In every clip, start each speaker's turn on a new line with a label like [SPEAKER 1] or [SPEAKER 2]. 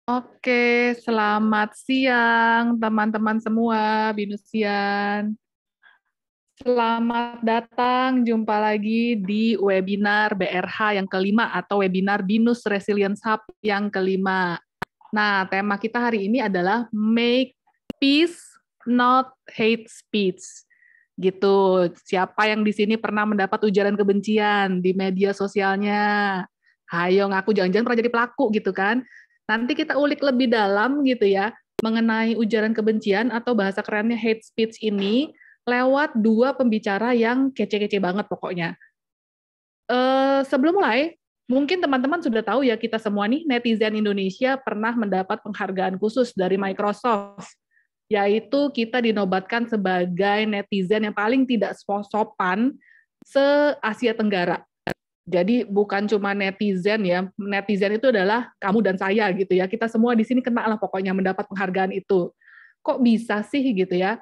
[SPEAKER 1] Oke, selamat siang teman-teman semua, Binusian. Selamat datang, jumpa lagi di webinar BRH yang kelima atau webinar Binus Resilience Hub yang kelima. Nah, tema kita hari ini adalah Make Peace, Not Hate Speech. Gitu. Siapa yang di sini pernah mendapat ujaran kebencian di media sosialnya? Hayo ngaku, jangan-jangan pernah jadi pelaku gitu kan? Nanti kita ulik lebih dalam gitu ya, mengenai ujaran kebencian atau bahasa kerennya hate speech ini lewat dua pembicara yang kece-kece banget pokoknya. Sebelum mulai, mungkin teman-teman sudah tahu ya kita semua nih, netizen Indonesia pernah mendapat penghargaan khusus dari Microsoft, yaitu kita dinobatkan sebagai netizen yang paling tidak sopan se-Asia Tenggara. Jadi bukan cuma netizen ya, netizen itu adalah kamu dan saya gitu ya. Kita semua di sini kena lah pokoknya mendapat penghargaan itu. Kok bisa sih gitu ya?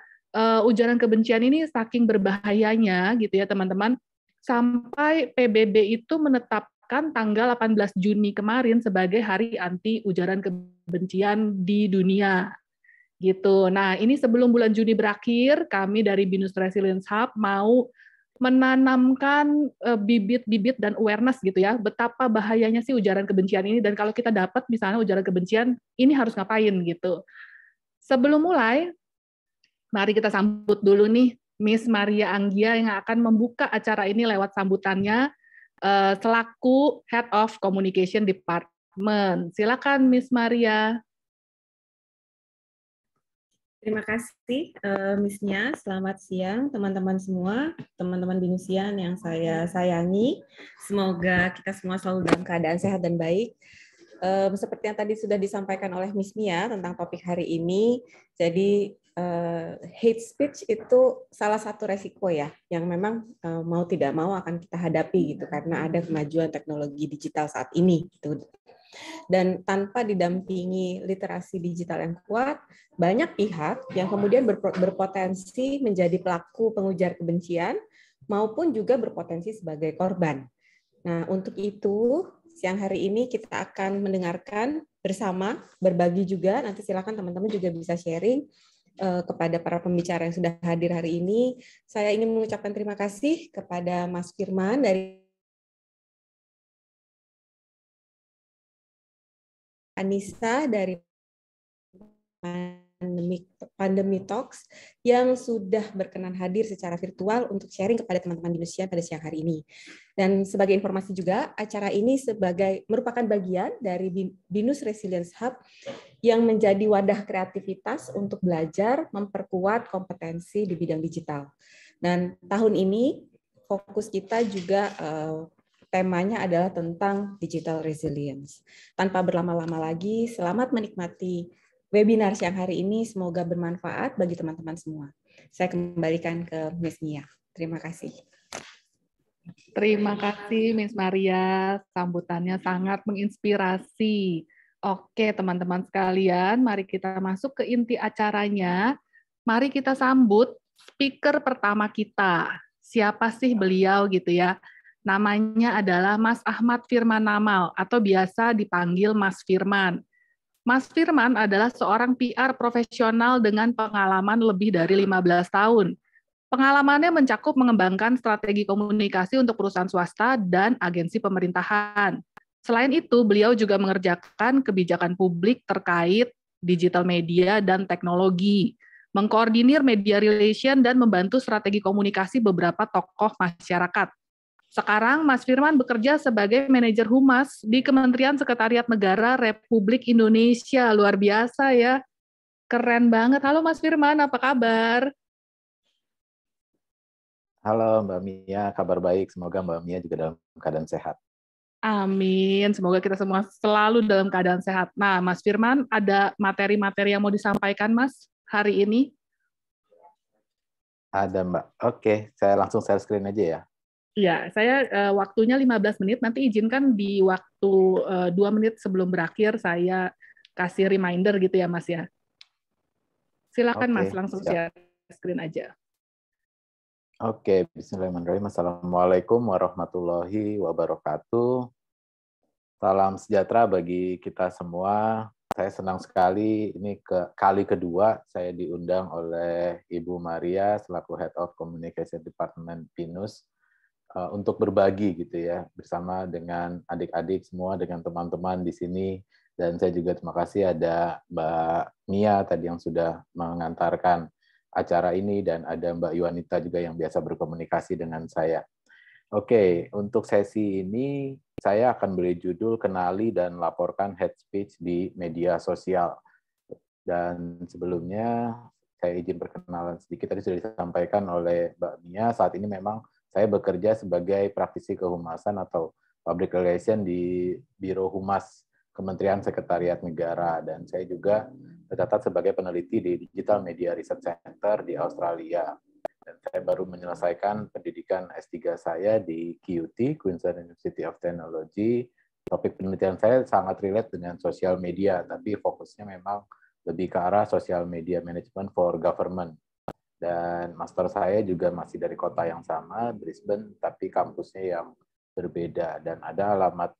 [SPEAKER 1] Ujaran kebencian ini saking berbahayanya gitu ya teman-teman, sampai PBB itu menetapkan tanggal 18 Juni kemarin sebagai Hari Anti Ujaran Kebencian di dunia gitu. Nah, ini sebelum bulan Juni berakhir, kami dari Binus Resilience Hub mau menanamkan bibit-bibit dan awareness gitu ya, betapa bahayanya sih ujaran kebencian ini, dan kalau kita dapat misalnya ujaran kebencian, ini harus ngapain gitu. Sebelum mulai, mari kita sambut dulu nih Miss Maria Anggia yang akan membuka acara ini lewat sambutannya selaku Head of Communication Department. Silakan Miss Maria.
[SPEAKER 2] Terima kasih, Miss Nya. Selamat siang, teman-teman semua, teman-teman Binusian yang saya sayangi. Semoga kita semua selalu dalam keadaan sehat dan baik. Seperti yang tadi sudah disampaikan oleh Miss Nia tentang topik hari ini, jadi hate speech itu salah satu resiko ya, yang memang mau tidak mau akan kita hadapi gitu, karena ada kemajuan teknologi digital saat ini. Gitu. Dan tanpa didampingi literasi digital yang kuat, banyak pihak yang kemudian berpotensi menjadi pelaku pengujar kebencian maupun juga berpotensi sebagai korban. Nah, untuk itu, siang hari ini kita akan mendengarkan bersama, berbagi juga, nanti silakan teman-teman juga bisa sharing kepada para pembicara yang sudah hadir hari ini. Saya ingin mengucapkan terima kasih kepada Mas Firman dari Anissa dari Pandemi Talks yang sudah berkenan hadir secara virtual untuk sharing kepada teman-teman Binusian pada siang hari ini. Dan sebagai informasi juga, acara ini merupakan bagian dari Binus Resilience Hub yang menjadi wadah kreativitas untuk belajar memperkuat kompetensi di bidang digital. Dan tahun ini fokus kita juga temanya adalah tentang digital resilience. Tanpa berlama-lama lagi, selamat menikmati webinar siang hari ini, semoga bermanfaat bagi teman-teman semua. Saya kembalikan ke Miss Nia. Terima kasih.
[SPEAKER 1] Terima kasih Miss Maria, sambutannya sangat menginspirasi. Oke teman-teman sekalian, mari kita masuk ke inti acaranya. Mari kita sambut speaker pertama kita. Siapa sih beliau gitu ya? Namanya adalah Mas Ahmad Firman Namal atau biasa dipanggil Mas Firman. Mas Firman adalah seorang PR profesional dengan pengalaman lebih dari 15 tahun. Pengalamannya mencakup mengembangkan strategi komunikasi untuk perusahaan swasta dan agensi pemerintahan. Selain itu, beliau juga mengerjakan kebijakan publik terkait digital media dan teknologi, mengkoordinir media relation dan membantu strategi komunikasi beberapa tokoh masyarakat. Sekarang Mas Firman bekerja sebagai manajer humas di Kementerian Sekretariat Negara Republik Indonesia. Luar biasa ya. Keren banget. Halo Mas Firman, apa kabar?
[SPEAKER 3] Halo Mbak Mia, kabar baik. Semoga Mbak Mia juga dalam keadaan sehat.
[SPEAKER 1] Amin. Semoga kita semua selalu dalam keadaan sehat. Nah, Mas Firman, ada materi-materi yang mau disampaikan, Mas, hari ini?
[SPEAKER 3] Ada Mbak. Oke, saya langsung share screen aja ya.
[SPEAKER 1] Ya, saya waktunya 15 menit, nanti izinkan di waktu 2 menit sebelum berakhir saya kasih reminder gitu ya Mas ya. Silakan
[SPEAKER 3] Oke,
[SPEAKER 1] Mas, langsung
[SPEAKER 3] siap.
[SPEAKER 1] share screen aja.
[SPEAKER 3] Oke, bismillahirrahmanirrahim. Assalamualaikum warahmatullahi wabarakatuh. Salam sejahtera bagi kita semua. Saya senang sekali ini kali kedua saya diundang oleh Ibu Maria selaku Head of Communication Department BINUS untuk berbagi gitu ya bersama dengan adik-adik semua, dengan teman-teman di sini. Dan saya juga terima kasih ada Mbak Mia tadi yang sudah mengantarkan acara ini, dan ada Mbak Yuanita juga yang biasa berkomunikasi dengan saya. Oke, untuk sesi ini saya akan beri judul Kenali dan Laporkan Hate Speech di Media Sosial. Dan sebelumnya saya izin perkenalan sedikit, tadi sudah disampaikan oleh Mbak Mia, saat ini memang saya bekerja sebagai praktisi kehumasan atau public relation di Biro Humas Kementerian Sekretariat Negara, dan saya juga tercatat sebagai peneliti di Digital Media Research Center di Australia. Dan saya baru menyelesaikan pendidikan S3 saya di QUT, Queensland University of Technology. Topik penelitian saya sangat relate dengan sosial media, tapi fokusnya memang lebih ke arah social media management for government. Dan master saya juga masih dari kota yang sama, Brisbane, tapi kampusnya yang berbeda. Dan ada alamat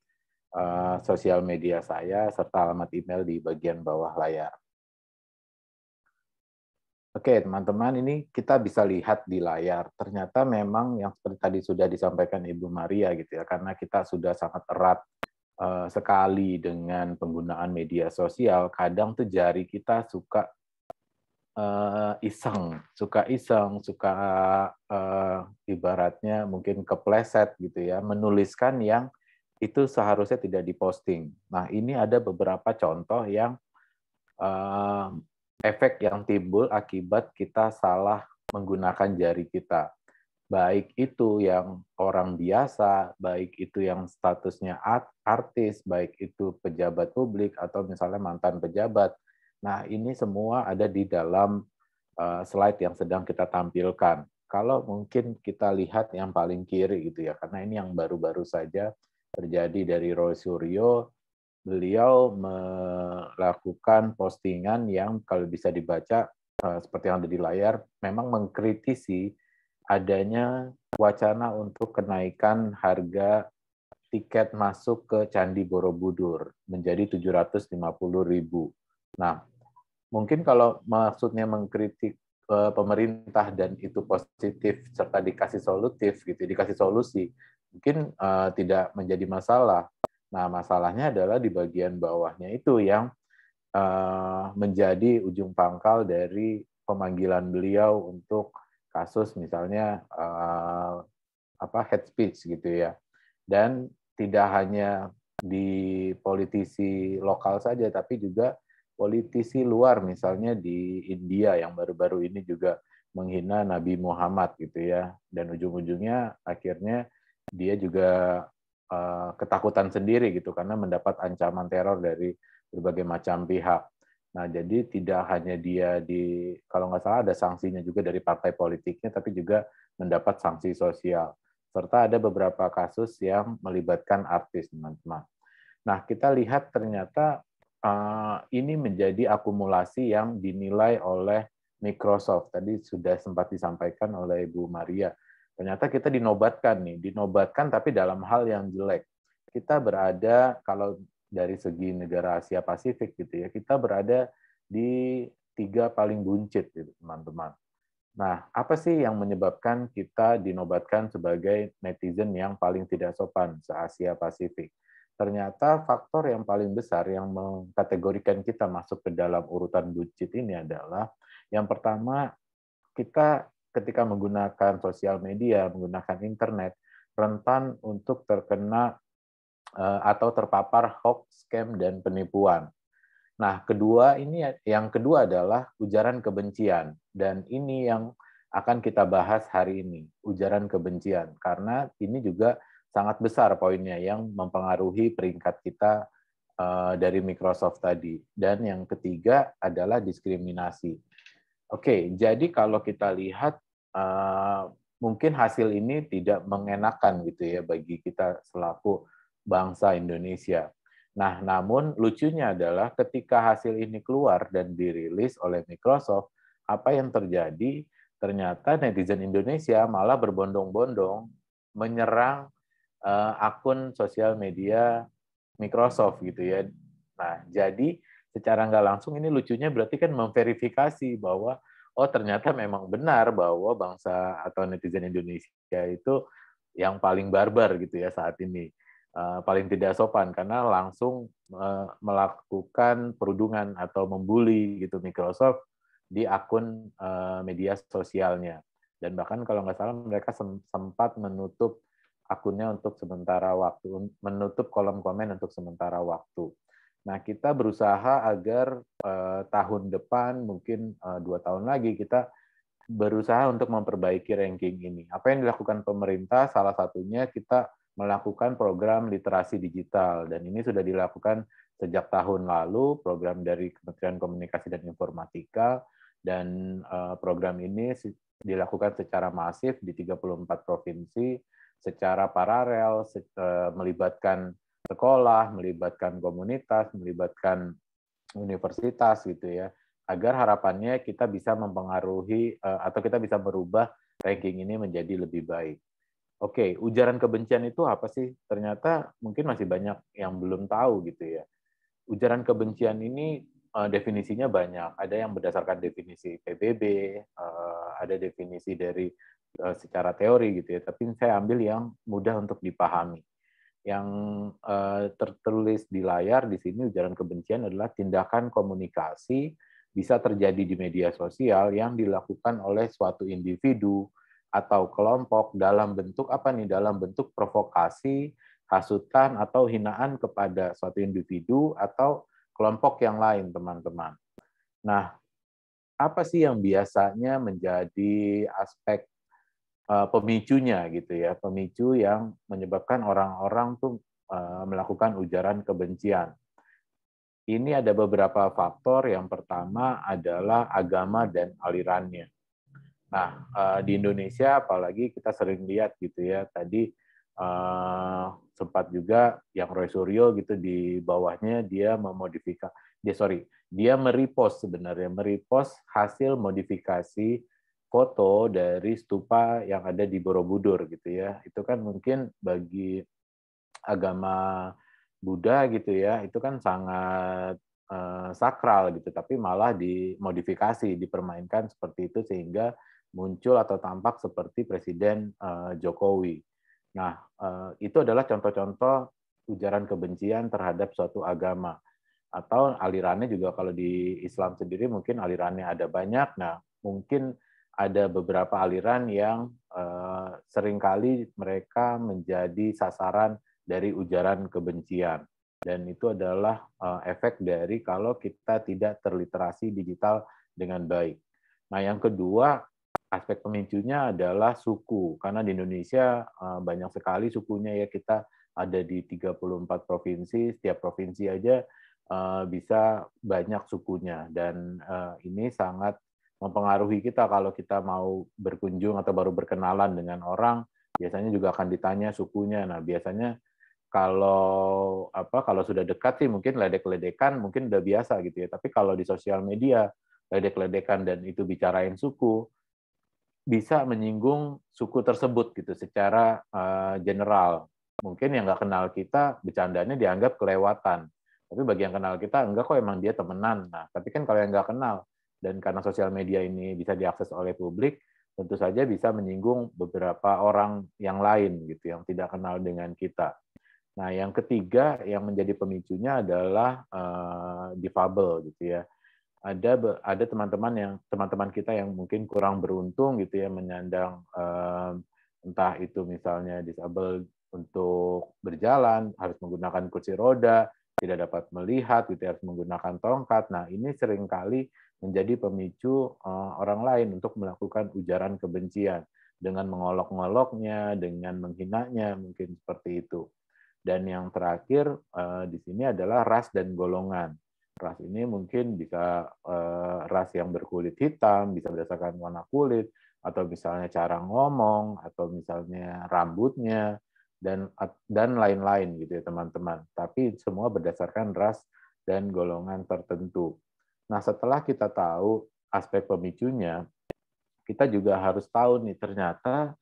[SPEAKER 3] sosial media saya serta alamat email di bagian bawah layar. Oke, teman-teman, ini kita bisa lihat di layar. Ternyata memang yang seperti tadi sudah disampaikan Ibu Maria gitu ya, karena kita sudah sangat erat sekali dengan penggunaan media sosial. Kadang tuh jari kita suka iseng, suka ibaratnya mungkin kepleset gitu ya, menuliskan yang itu seharusnya tidak diposting. Nah, ini ada beberapa contoh yang efek yang timbul akibat kita salah menggunakan jari kita. Baik itu yang orang biasa, baik itu yang statusnya artis, baik itu pejabat publik, atau misalnya mantan pejabat. Nah, ini semua ada di dalam slide yang sedang kita tampilkan. Kalau mungkin kita lihat yang paling kiri gitu ya, karena ini yang baru-baru saja terjadi dari Roy Suryo. Beliau melakukan postingan yang kalau bisa dibaca seperti yang ada di layar, memang mengkritisi adanya wacana untuk kenaikan harga tiket masuk ke Candi Borobudur menjadi 750.000. Nah, mungkin kalau maksudnya mengkritik pemerintah dan itu positif serta dikasih solutif gitu, dikasih solusi, mungkin tidak menjadi masalah. Nah, masalahnya adalah di bagian bawahnya itu yang menjadi ujung pangkal dari pemanggilan beliau untuk kasus misalnya hate speech gitu ya. Dan tidak hanya di politisi lokal saja, tapi juga politisi luar, misalnya di India yang baru-baru ini juga menghina Nabi Muhammad gitu ya. Dan ujung-ujungnya akhirnya dia juga ketakutan sendiri gitu karena mendapat ancaman teror dari berbagai macam pihak. Nah, jadi tidak hanya dia kalau nggak salah ada sanksinya juga dari partai politiknya, tapi juga mendapat sanksi sosial. Serta ada beberapa kasus yang melibatkan artis, teman-teman. Nah, kita lihat ternyata ini menjadi akumulasi yang dinilai oleh Microsoft. Tadi sudah sempat disampaikan oleh Ibu Maria. Ternyata kita dinobatkan tapi dalam hal yang jelek. Kita berada, kalau dari segi negara Asia Pasifik gitu ya, kita berada di 3 paling buncit gitu, teman-teman. Nah, apa sih yang menyebabkan kita dinobatkan sebagai netizen yang paling tidak sopan se-Asia Pasifik? Ternyata faktor yang paling besar yang mengkategorikan kita masuk ke dalam urutan buncit ini adalah, yang pertama, kita ketika menggunakan sosial media, menggunakan internet, rentan untuk terkena atau terpapar hoax, scam, dan penipuan. Nah, yang kedua adalah ujaran kebencian. Dan ini yang akan kita bahas hari ini, ujaran kebencian. Karena ini juga sangat besar poinnya yang mempengaruhi peringkat kita dari Microsoft tadi. Dan yang ketiga adalah diskriminasi. Oke, jadi kalau kita lihat mungkin hasil ini tidak mengenakan gitu ya bagi kita selaku bangsa Indonesia. Nah, namun lucunya adalah ketika hasil ini keluar dan dirilis oleh Microsoft, apa yang terjadi? Ternyata netizen Indonesia malah berbondong-bondong menyerang akun sosial media Microsoft gitu ya. Nah, jadi secara nggak langsung ini lucunya berarti kan memverifikasi bahwa oh ternyata memang benar bahwa bangsa atau netizen Indonesia itu yang paling barbar gitu ya saat ini, paling tidak sopan karena langsung melakukan perundungan atau membuli gitu Microsoft di akun media sosialnya. Dan bahkan kalau nggak salah mereka sempat menutup akunnya untuk sementara waktu, menutup kolom komen untuk sementara waktu. Nah, kita berusaha agar tahun depan, mungkin 2 tahun lagi, kita berusaha untuk memperbaiki ranking ini. Apa yang dilakukan pemerintah, salah satunya kita melakukan program literasi digital, dan ini sudah dilakukan sejak tahun lalu, program dari Kementerian Komunikasi dan Informatika, dan program ini dilakukan secara masif di 34 provinsi, secara paralel, melibatkan sekolah, melibatkan komunitas, melibatkan universitas gitu ya, agar harapannya kita bisa mempengaruhi atau kita bisa merubah ranking ini menjadi lebih baik. Oke, ujaran kebencian itu apa sih? Ternyata mungkin masih banyak yang belum tahu gitu ya. Ujaran kebencian ini definisinya banyak. Ada yang berdasarkan definisi PBB, ada definisi dari secara teori gitu ya. Tapi saya ambil yang mudah untuk dipahami. Yang tertulis di layar di sini, ujaran kebencian adalah tindakan komunikasi bisa terjadi di media sosial yang dilakukan oleh suatu individu atau kelompok dalam bentuk apa nih? Dalam bentuk provokasi, hasutan atau hinaan kepada suatu individu atau kelompok yang lain, teman-teman. Nah, apa sih yang biasanya menjadi aspek pemicunya gitu ya, pemicu yang menyebabkan orang-orang tuh melakukan ujaran kebencian. Ini ada beberapa faktor. Yang pertama adalah agama dan alirannya. Nah, di Indonesia apalagi kita sering lihat gitu ya, tadi sempat juga yang Roy Suryo gitu di bawahnya dia dia merepost sebenarnya, merepost hasil modifikasi foto dari stupa yang ada di Borobudur gitu ya. Itu kan mungkin bagi agama Buddha gitu ya, itu kan sangat sakral gitu, tapi malah dimodifikasi, dipermainkan seperti itu sehingga muncul atau tampak seperti Presiden Jokowi. Nah, itu adalah contoh-contoh ujaran kebencian terhadap suatu agama. Atau alirannya juga kalau di Islam sendiri mungkin alirannya ada banyak. Nah, mungkin ada beberapa aliran yang seringkali mereka menjadi sasaran dari ujaran kebencian. Dan itu adalah efek dari kalau kita tidak terliterasi digital dengan baik. Nah, yang kedua, aspek pemicunya adalah suku. Karena di Indonesia banyak sekali sukunya ya, kita ada di 34 provinsi, setiap provinsi aja bisa banyak sukunya. Dan ini sangat mempengaruhi kita kalau kita mau berkunjung atau baru berkenalan dengan orang, biasanya juga akan ditanya sukunya. Nah, biasanya kalau sudah dekat sih mungkin ledek-ledekan mungkin udah biasa gitu ya. Tapi kalau di sosial media ledek-ledekan dan itu bicarain suku, bisa menyinggung suku tersebut gitu secara general. Mungkin yang nggak kenal kita bercandanya dianggap kelewatan. Tapi bagi yang kenal kita enggak kok, emang dia temenan. Nah, tapi kan kalau yang nggak kenal dan karena sosial media ini bisa diakses oleh publik, tentu saja bisa menyinggung beberapa orang yang lain gitu yang tidak kenal dengan kita. Nah, yang ketiga yang menjadi pemicunya adalah difabel gitu ya. Ada teman-teman kita yang mungkin kurang beruntung gitu ya, menyandang entah itu misalnya disabel untuk berjalan, harus menggunakan kursi roda, tidak dapat melihat gitu, harus menggunakan tongkat. Nah, ini seringkali menjadi pemicu orang lain untuk melakukan ujaran kebencian dengan mengolok-ngoloknya, dengan menghinanya, mungkin seperti itu. Dan yang terakhir di sini adalah ras dan golongan. Ras ini mungkin bisa ras yang berkulit hitam, bisa berdasarkan warna kulit, atau misalnya cara ngomong, atau misalnya rambutnya, dan lain-lain gitu ya teman-teman. Tapi semua berdasarkan ras dan golongan tertentu. Nah, setelah kita tahu aspek pemicunya, kita juga harus tahu nih ternyata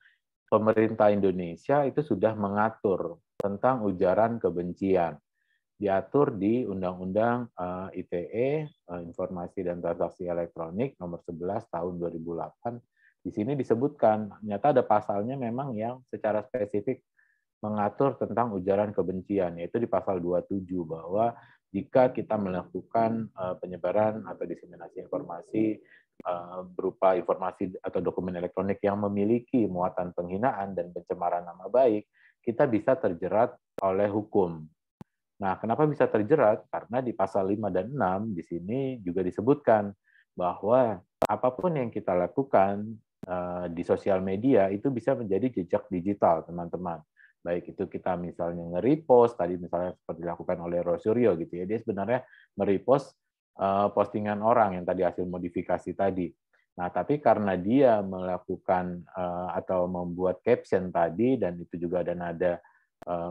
[SPEAKER 3] pemerintah Indonesia itu sudah mengatur tentang ujaran kebencian. diatur di Undang-Undang ITE, Informasi dan Transaksi Elektronik nomor 11 tahun 2008. Di sini disebutkan, ternyata ada pasalnya memang yang secara spesifik mengatur tentang ujaran kebencian, yaitu di pasal 27 bahwa jika kita melakukan penyebaran atau diseminasi informasi berupa informasi atau dokumen elektronik yang memiliki muatan penghinaan dan pencemaran nama baik, kita bisa terjerat oleh hukum. Nah, kenapa bisa terjerat? Karena di pasal 5 dan 6 di sini juga disebutkan bahwa apapun yang kita lakukan di sosial media itu bisa menjadi jejak digital, teman-teman. Baik itu kita misalnya nge-repost, tadi misalnya seperti dilakukan oleh Rosuryo gitu ya, dia sebenarnya nge-repost postingan orang yang tadi hasil modifikasi tadi. Nah, tapi karena dia melakukan atau membuat caption tadi, dan itu juga ada nada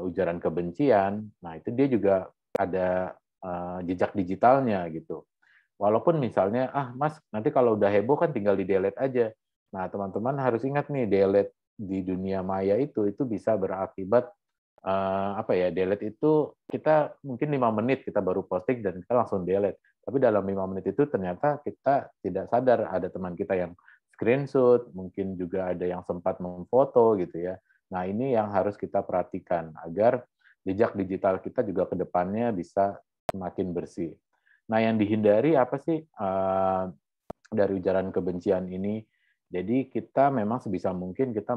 [SPEAKER 3] ujaran kebencian, nah itu dia juga ada jejak digitalnya gitu. Walaupun misalnya, Mas, nanti kalau udah heboh kan tinggal di-delete aja. Nah, teman-teman harus ingat nih, delete di dunia maya itu bisa berakibat delete itu kita mungkin 5 menit kita baru posting dan kita langsung delete. Tapi dalam 5 menit itu ternyata kita tidak sadar ada teman kita yang screenshot, mungkin juga ada yang sempat memfoto gitu ya. Nah, ini yang harus kita perhatikan agar jejak digital kita juga ke depannya bisa semakin bersih. Nah, yang dihindari apa sih dari ujaran kebencian ini? Jadi kita memang sebisa mungkin kita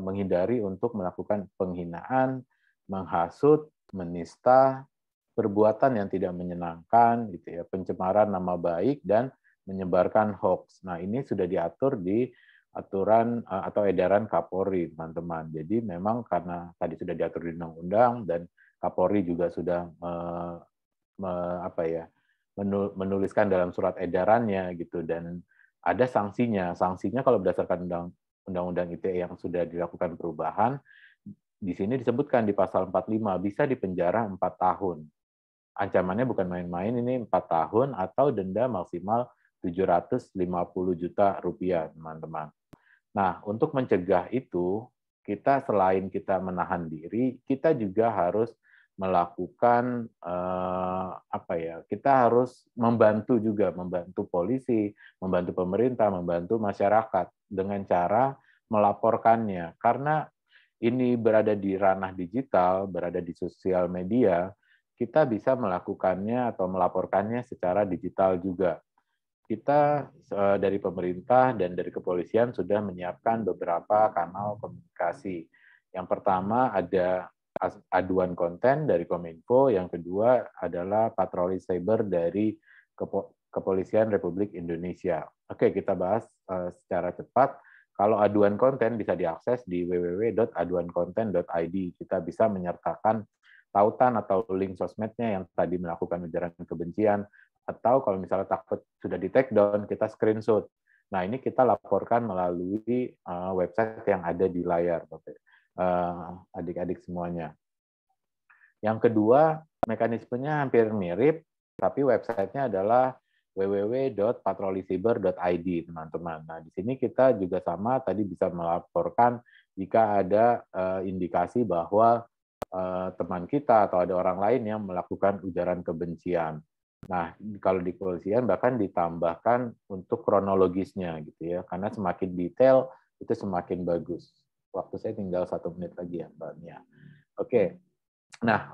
[SPEAKER 3] menghindari untuk melakukan penghinaan, menghasut, menista, perbuatan yang tidak menyenangkan, gitu ya, pencemaran nama baik dan menyebarkan hoax. Nah, ini sudah diatur di aturan atau edaran Kapolri, teman-teman. Jadi memang karena tadi sudah diatur di undang-undang dan Kapolri juga sudah menuliskan dalam surat edarannya gitu, dan ada sanksinya. Sanksinya kalau berdasarkan Undang-Undang ITE yang sudah dilakukan perubahan, di sini disebutkan di pasal 45 bisa dipenjara 4 tahun. Ancamannya bukan main-main, ini 4 tahun atau denda maksimal 750 juta rupiah, teman-teman. Nah, untuk mencegah itu, kita selain kita menahan diri, kita juga harus melakukan kita harus membantu juga, membantu polisi, membantu pemerintah, membantu masyarakat dengan cara melaporkannya. Karena ini berada di ranah digital, berada di sosial media, kita bisa melakukannya atau melaporkannya secara digital juga. Kita dari pemerintah dan dari kepolisian sudah menyiapkan beberapa kanal komunikasi. Yang pertama ada aduan konten dari Kominfo, yang kedua adalah patroli cyber dari Kepolisian Republik Indonesia. Oke, kita bahas secara cepat. Kalau aduan konten bisa diakses di www.aduankonten.id. Kita bisa menyertakan tautan atau link sosmednya yang tadi melakukan ujaran kebencian, atau kalau misalnya takut sudah di take down, kita screenshot. Nah, ini kita laporkan melalui website yang ada di layar, adik-adik semuanya. Yang kedua, mekanismenya hampir mirip, tapi websitenya adalah www.patrolicyber.id, teman-teman. Nah, di sini kita juga sama, tadi bisa melaporkan jika ada indikasi bahwa teman kita atau ada orang lain yang melakukan ujaran kebencian. Nah, kalau di kepolisian bahkan ditambahkan untuk kronologisnya gitu ya, karena semakin detail itu semakin bagus. Waktu saya tinggal 1 menit lagi ya, Mbak Nia. Oke, nah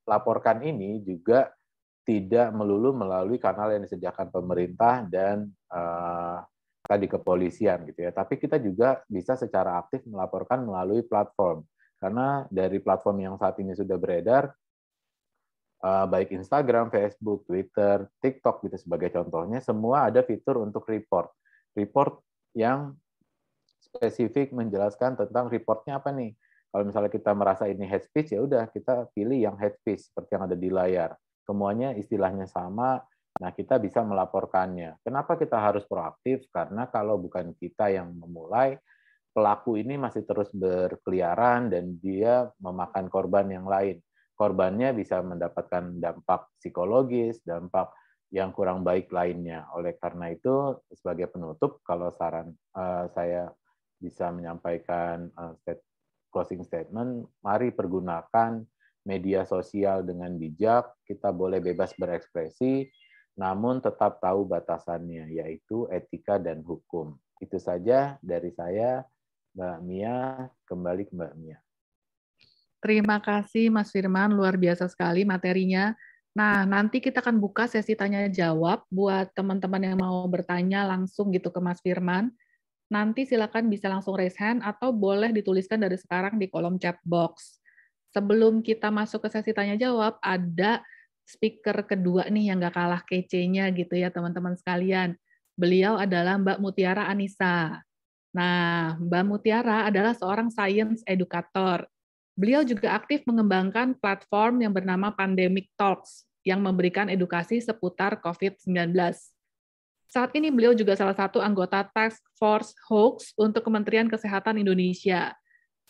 [SPEAKER 3] laporkan ini juga tidak melulu melalui kanal yang disediakan pemerintah dan tadi kepolisian gitu ya, tapi kita juga bisa secara aktif melaporkan melalui platform, karena dari platform yang saat ini sudah beredar, baik Instagram, Facebook, Twitter, TikTok gitu sebagai contohnya, semua ada fitur untuk report. Report yang spesifik menjelaskan tentang reportnya apa nih. Kalau misalnya kita merasa ini hate speech, ya udah kita pilih yang hate speech seperti yang ada di layar. Semuanya istilahnya sama, nah kita bisa melaporkannya. Kenapa kita harus proaktif? Karena kalau bukan kita yang memulai, pelaku ini masih terus berkeliaran dan dia memakan korban yang lain. Korbannya bisa mendapatkan dampak psikologis, dampak yang kurang baik lainnya. Oleh karena itu, sebagai penutup, kalau saran saya bisa menyampaikan closing statement, mari pergunakan media sosial dengan bijak, kita boleh bebas berekspresi, namun tetap tahu batasannya, yaitu etika dan hukum. Itu saja dari saya, Mbak Mia. Kembali ke Mbak Mia.
[SPEAKER 1] Terima kasih Mas Firman, luar biasa sekali materinya. Nah, nanti kita akan buka sesi tanya-jawab buat teman-teman yang mau bertanya langsung gitu ke Mas Firman. Nanti silakan bisa langsung raise hand atau boleh dituliskan dari sekarang di kolom chat box. Sebelum kita masuk ke sesi tanya-jawab, ada speaker kedua nih yang nggak kalah kece-nya gitu ya teman-teman sekalian. Beliau adalah Mbak Mutiara Anissa. Nah, Mbak Mutiara adalah seorang science educator. Beliau juga aktif mengembangkan platform yang bernama Pandemic Talks yang memberikan edukasi seputar COVID-19. Saat ini beliau juga salah satu anggota Task Force Hoax untuk Kementerian Kesehatan Indonesia,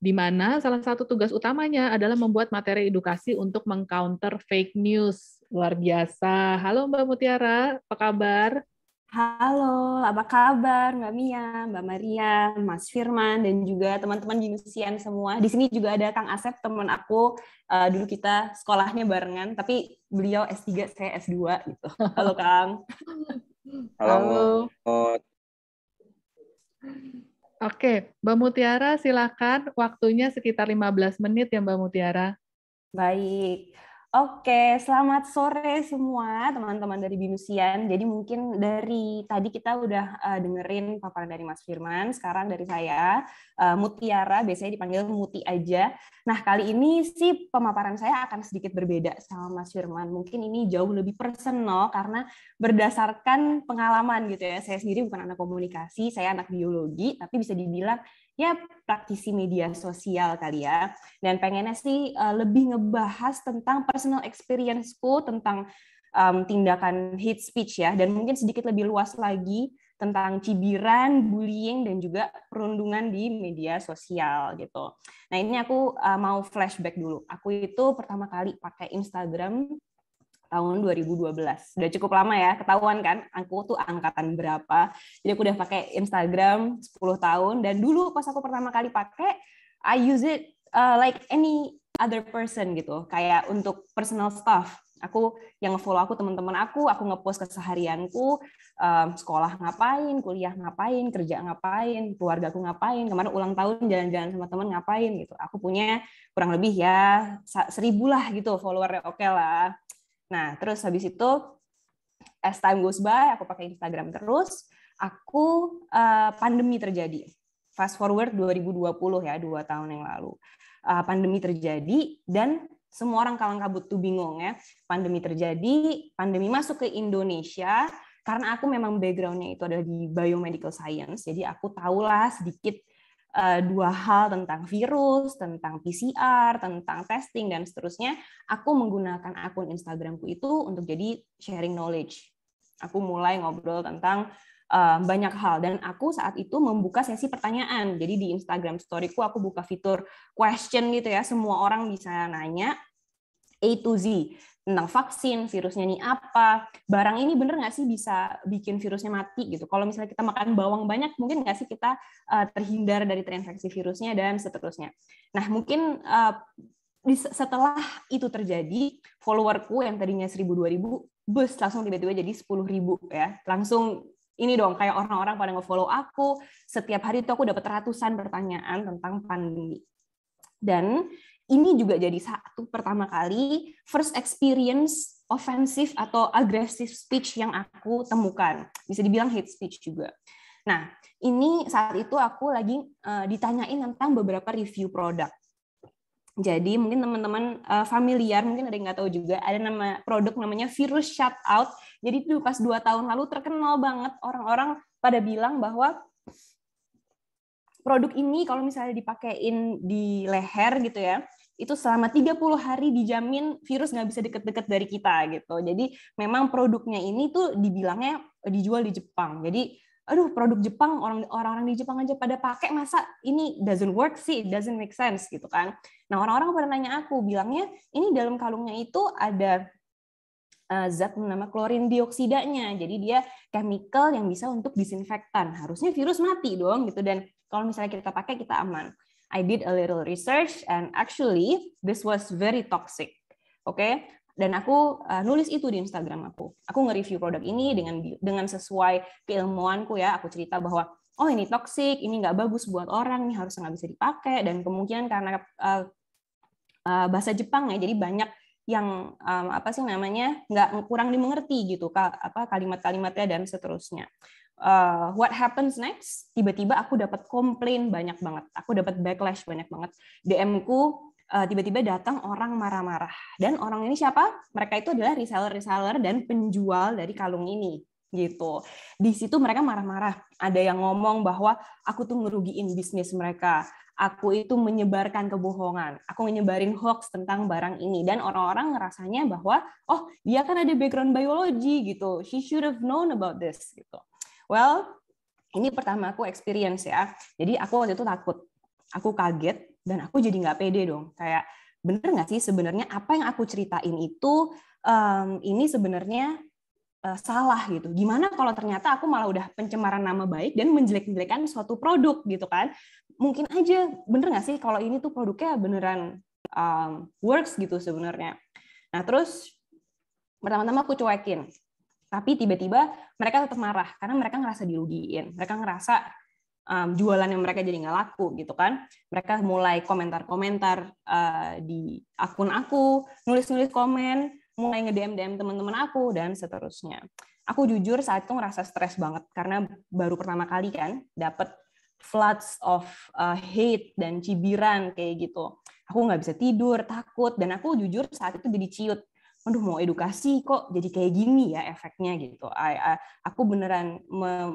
[SPEAKER 1] di mana salah satu tugas utamanya adalah membuat materi edukasi untuk meng-counter fake news. Luar biasa. Halo Mbak Mutiara, apa kabar?
[SPEAKER 2] Halo, apa kabar Mbak Mia, Mbak Maria, Mas Firman, dan juga teman-teman Binusian semua. Di sini juga ada Kang Asep, teman aku. Dulu kita sekolahnya barengan, tapi beliau S3, saya S2 gitu. Halo Kang.
[SPEAKER 1] Halo. Oke, Mbak Mutiara silakan. Waktunya sekitar 15 menit ya Mbak Mutiara.
[SPEAKER 2] Baik. Oke, selamat sore semua teman-teman dari Binusian. Jadi mungkin dari tadi kita udah dengerin paparan dari Mas Firman, sekarang dari saya, Mutiara, biasanya dipanggil Muti aja. Nah, kali ini sih pemaparan saya akan sedikit berbeda sama Mas Firman. Mungkin ini jauh lebih personal karena berdasarkan pengalaman gitu ya. Saya sendiri bukan anak komunikasi, saya anak biologi, tapi bisa dibilang ya praktisi media sosial kali ya. Dan pengennya sih lebih ngebahas tentang personal experience-ku tentang tindakan hate speech ya, dan mungkin sedikit lebih luas lagi tentang cibiran, bullying, dan juga perundungan di media sosial gitu. Nah ini aku mau flashback dulu. Aku itu pertama kali pakai Instagram tahun 2012. Udah cukup lama ya, ketahuan kan aku tuh angkatan berapa. Jadi aku udah pakai Instagram 10 tahun, dan dulu pas aku pertama kali pakai, I use it like any other person gitu, kayak untuk personal stuff. Aku yang nge-follow aku teman-teman aku nge-post keseharianku, sekolah ngapain, kuliah ngapain, kerja ngapain, keluarga aku ngapain, kemarin ulang tahun jalan-jalan sama teman ngapain gitu. Aku punya kurang lebih ya 1.000 lah gitu followernya, oke lah. Nah, terus habis itu, as time goes by, aku pakai Instagram terus, pandemi terjadi. Fast forward 2020 ya, 2 tahun yang lalu. Pandemi terjadi, dan semua orang kalang kabut tuh bingung ya. Pandemi terjadi, pandemi masuk ke Indonesia, karena aku memang background-nya itu ada di biomedical science, jadi aku tahulah sedikit 2 hal tentang virus, tentang PCR, tentang testing, dan seterusnya. Aku menggunakan akun Instagramku itu untuk jadi sharing knowledge. Aku mulai ngobrol tentang banyak hal, dan aku saat itu membuka sesi pertanyaan. Jadi di Instagram story-ku aku buka fitur question gitu ya, semua orang bisa nanya A to Z tentang vaksin, virusnya ini apa, barang ini bener nggak sih bisa bikin virusnya mati gitu. Kalau misalnya kita makan bawang banyak, mungkin nggak sih kita terhindar dari terinfeksi virusnya, dan seterusnya. Nah, mungkin setelah itu terjadi, followerku yang tadinya 1.000-2.000, bus langsung tiba-tiba jadi 10.000 ya. Langsung ini dong, kayak orang-orang pada nge-follow aku. Setiap hari itu aku dapat ratusan pertanyaan tentang pandemi. Dan ini juga jadi satu pertama kali first experience offensive atau aggressive speech yang aku temukan. Bisa dibilang hate speech juga. Nah, ini saat itu aku lagi ditanyain tentang beberapa review produk. Jadi mungkin teman-teman familiar, mungkin ada yang nggak tahu juga, ada nama produk namanya Virus Shutout. Jadi itu pas 2 tahun lalu terkenal banget, orang-orang pada bilang bahwa produk ini kalau misalnya dipakein di leher gitu ya, itu selama 30 hari dijamin virus nggak bisa deket-deket dari kita gitu. Jadi memang produknya ini tuh dibilangnya dijual di Jepang. Jadi aduh, produk Jepang, orang-orang di Jepang aja pada pakai, masa ini doesn't work sih, doesn't make sense gitu kan. Nah, orang-orang pada nanya aku, bilangnya ini dalam kalungnya itu ada zat bernama klorin dioksidanya. Jadi dia chemical yang bisa untuk disinfektan. Harusnya virus mati dong gitu, dan kalau misalnya kita pakai kita aman. I did a little research and actually this was very toxic. Oke. Dan aku nulis itu di Instagram aku. Aku nge-review produk ini dengan sesuai keilmuanku ya. Aku cerita bahwa oh ini toxic, ini nggak bagus buat orang, ini harusnya nggak bisa dipakai, dan kemungkinan karena bahasa Jepang ya, jadi banyak yang nggak kurang dimengerti gitu kalimat-kalimatnya dan seterusnya. What happens next? Tiba-tiba aku dapat komplain banyak banget, aku dapat backlash banyak banget. DM-ku tiba-tiba datang orang marah-marah, dan orang ini siapa? Mereka itu adalah reseller dan penjual dari kalung ini gitu. Di situ mereka marah-marah. Ada yang ngomong bahwa aku tuh ngerugiin bisnis mereka. Aku itu menyebarkan kebohongan. Aku menyebarin hoax tentang barang ini, dan orang-orang ngerasanya bahwa oh, dia kan ada background biologi gitu. She should have known about this gitu. Well, ini pertama aku experience ya. Jadi aku waktu itu takut. Aku kaget dan aku jadi nggak pede dong. Kayak bener nggak sih sebenarnya apa yang aku ceritain itu ini sebenarnya salah gitu. Gimana kalau ternyata aku malah udah pencemaran nama baik dan menjelek-jelekan suatu produk gitu kan? Mungkin aja bener nggak sih kalau ini tuh produknya beneran works gitu sebenarnya. Nah terus pertama-tama aku cuekin. Tapi tiba-tiba mereka tetap marah karena mereka ngerasa dirugiin. Mereka ngerasa jualannya mereka jadi nggak laku gitu kan. Mereka mulai komentar-komentar di akun aku, nulis-nulis komen, mulai nge-DM teman-teman aku, dan seterusnya. Aku jujur saat itu ngerasa stres banget karena baru pertama kali kan dapet floods of hate dan cibiran kayak gitu. Aku nggak bisa tidur, takut, dan aku jujur saat itu jadi ciut. Aduh, mau edukasi kok jadi kayak gini ya efeknya gitu. Aku beneran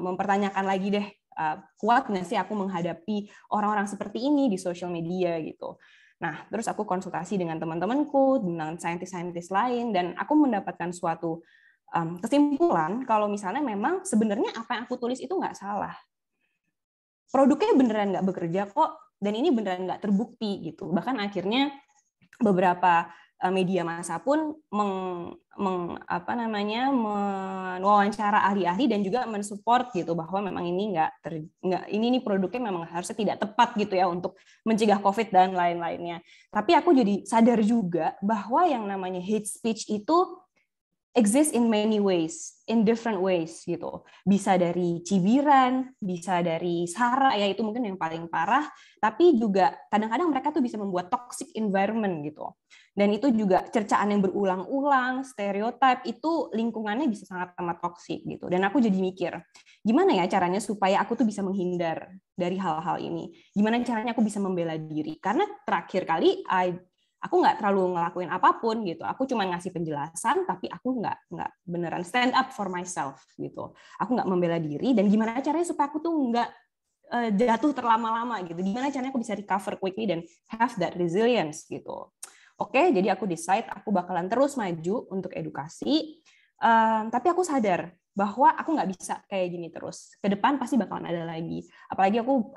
[SPEAKER 2] mempertanyakan lagi deh, kuat nggak sih aku menghadapi orang-orang seperti ini di sosial media gitu. Nah, terus aku konsultasi dengan teman-temanku, dengan saintis-saintis lain, dan aku mendapatkan suatu kesimpulan kalau misalnya memang sebenarnya apa yang aku tulis itu nggak salah. Produknya beneran nggak bekerja kok, dan ini beneran nggak terbukti gitu. Bahkan akhirnya beberapa media massa pun mewawancara ahli-ahli dan juga mensupport gitu bahwa memang ini ini produknya memang harusnya tidak tepat gitu ya untuk mencegah COVID dan lain-lainnya. Tapi aku jadi sadar juga bahwa yang namanya hate speech itu exist in many ways, in different ways gitu. Bisa dari cibiran, bisa dari sara, ya itu mungkin yang paling parah, tapi juga kadang-kadang mereka tuh bisa membuat toxic environment gitu. Dan itu juga cercaan yang berulang-ulang, stereotip, itu lingkungannya bisa sangat amat toksik gitu. Dan aku jadi mikir, gimana ya caranya supaya aku tuh bisa menghindar dari hal-hal ini? Gimana caranya aku bisa membela diri? Karena terakhir kali aku nggak terlalu ngelakuin apapun gitu. Aku cuma ngasih penjelasan, tapi aku nggak beneran stand up for myself gitu. Aku nggak membela diri, dan gimana caranya supaya aku tuh nggak jatuh terlama-lama gitu. Gimana caranya aku bisa recover quickly dan have that resilience gitu. Oke, jadi aku decide aku bakalan terus maju untuk edukasi. Tapi aku sadar bahwa aku nggak bisa kayak gini terus. Ke depan pasti bakalan ada lagi. Apalagi aku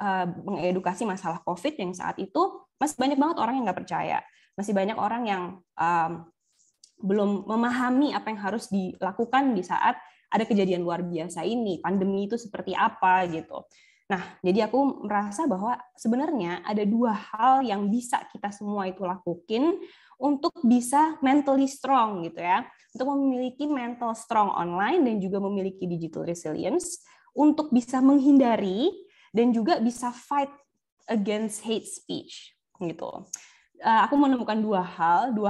[SPEAKER 2] mengedukasi masalah COVID yang saat itu masih banyak banget orang yang nggak percaya. Masih banyak orang yang belum memahami apa yang harus dilakukan di saat ada kejadian luar biasa ini, pandemi itu seperti apa gitu. Nah, jadi aku merasa bahwa sebenarnya ada dua hal yang bisa kita semua itu lakuin untuk bisa mentally strong gitu ya, untuk memiliki mental strong online dan juga memiliki digital resilience untuk bisa menghindari dan juga bisa fight against hate speech gitu. Aku menemukan dua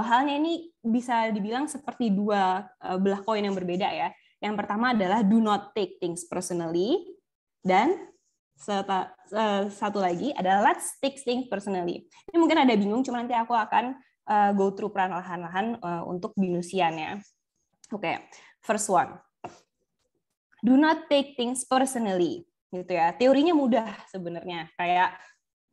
[SPEAKER 2] halnya ini bisa dibilang seperti dua belah koin yang berbeda ya. Yang pertama adalah do not take things personally, dan satu lagi adalah let's take things personally. Ini mungkin ada bingung, cuma nanti aku akan go through perlahan-lahan untuk binusian ya. Oke, first one. Do not take things personally, gitu ya. Teorinya mudah sebenarnya, kayak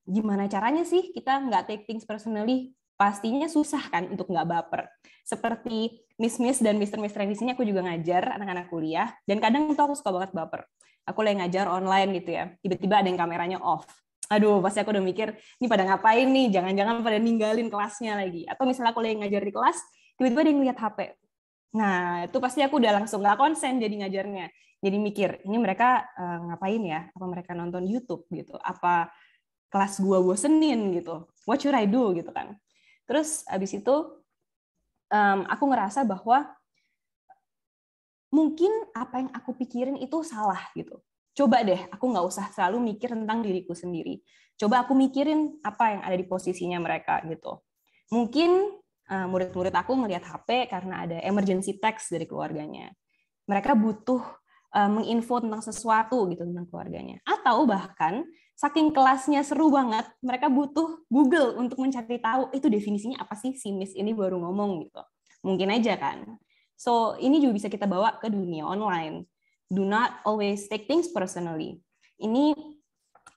[SPEAKER 2] gimana caranya sih kita nggak take things personally? Pastinya susah kan untuk nggak baper. Seperti Miss dan Mr. di sini aku juga ngajar anak-anak kuliah, dan kadang tuh aku suka banget baper. Aku lagi ngajar online gitu ya, tiba-tiba ada yang kameranya off. Aduh, pasti aku udah mikir, ini pada ngapain nih? Jangan-jangan pada ninggalin kelasnya lagi. Atau misalnya aku lagi ngajar di kelas, tiba-tiba ada yang lihat HP. Nah, itu pasti aku udah langsung nggak konsen jadi ngajarnya. Jadi mikir, ini mereka ngapain ya? Apa mereka nonton YouTube gitu? Apa
[SPEAKER 4] kelas gue bosenin gitu, what should I do gitu kan. Terus abis itu aku ngerasa bahwa mungkin apa yang aku pikirin itu salah gitu. Coba deh aku nggak usah selalu mikir tentang diriku sendiri. Coba aku mikirin apa yang ada di posisinya mereka gitu. Mungkin murid-murid aku ngelihat HP karena ada emergency text dari keluarganya. Mereka butuh menginfo tentang sesuatu gitu tentang keluarganya. Atau bahkan saking kelasnya seru banget, mereka butuh Google untuk mencari tahu itu definisinya apa sih si Miss ini baru ngomong gitu. Mungkin aja kan. So ini juga bisa kita bawa ke dunia online. Do not always take things personally. Ini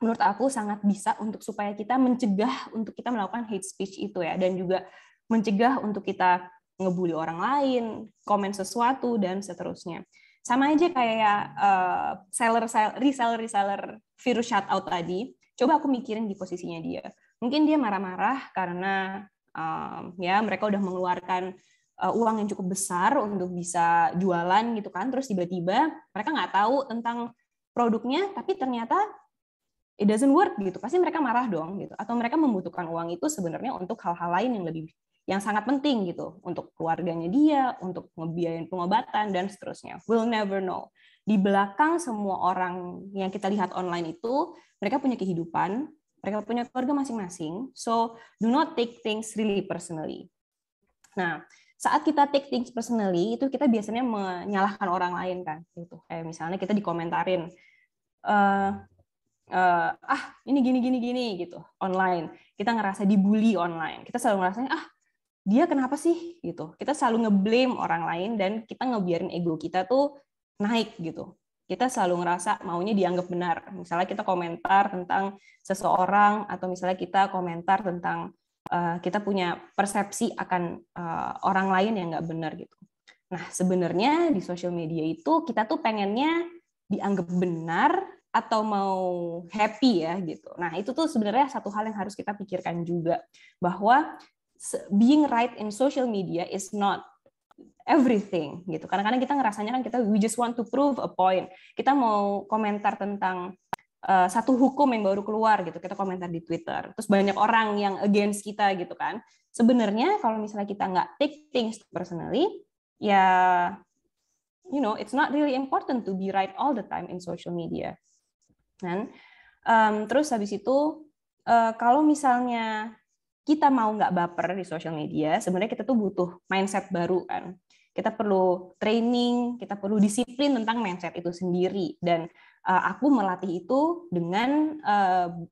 [SPEAKER 4] menurut aku sangat bisa untuk supaya kita mencegah untuk kita melakukan hate speech itu ya, dan juga mencegah untuk kita ngebully orang lain, komen sesuatu dan seterusnya. Sama aja kayak reseller virus shoutout tadi. Coba aku mikirin di posisinya dia. Mungkin dia marah-marah karena ya mereka udah mengeluarkan uang yang cukup besar untuk bisa jualan gitu kan. Terus tiba-tiba mereka nggak tahu tentang produknya, tapi ternyata it doesn't work gitu. Pasti mereka marah dong gitu. Atau mereka membutuhkan uang itu sebenarnya untuk hal-hal lain yang sangat penting gitu, untuk keluarganya dia, untuk ngebiayain pengobatan dan seterusnya. We'll never know. Di belakang semua orang yang kita lihat online itu, mereka punya kehidupan, mereka punya keluarga masing-masing. So do not take things really personally. Nah, saat kita take things personally itu kita biasanya menyalahkan orang lain kan, gitu. Kayak misalnya kita dikomentarin, ini gini gitu online. Kita ngerasa dibully online. Kita selalu ngerasanya dia kenapa sih gitu. Kita selalu ngeblame orang lain dan kita ngebiarin ego kita tuh naik gitu. Kita selalu ngerasa maunya dianggap benar. Misalnya kita komentar tentang seseorang atau misalnya kita komentar tentang kita punya persepsi akan orang lain yang nggak benar gitu. Nah, sebenarnya di sosial media itu kita tuh pengennya dianggap benar atau mau happy ya gitu. Nah, itu tuh sebenarnya satu hal yang harus kita pikirkan juga, bahwa being right in social media is not everything gitu. Kadang-kadang kita ngerasanya kan we just want to prove a point. Kita mau komentar tentang satu hukum yang baru keluar gitu, kita komentar di Twitter. Terus banyak orang yang against kita gitu kan. Sebenarnya kalau misalnya kita nggak take things personally, ya it's not really important to be right all the time in social media. Dan terus habis itu kalau misalnya kita mau nggak baper di social media, sebenarnya kita tuh butuh mindset baru kan. Kita perlu training, kita perlu disiplin tentang mindset itu sendiri. Dan aku melatih itu dengan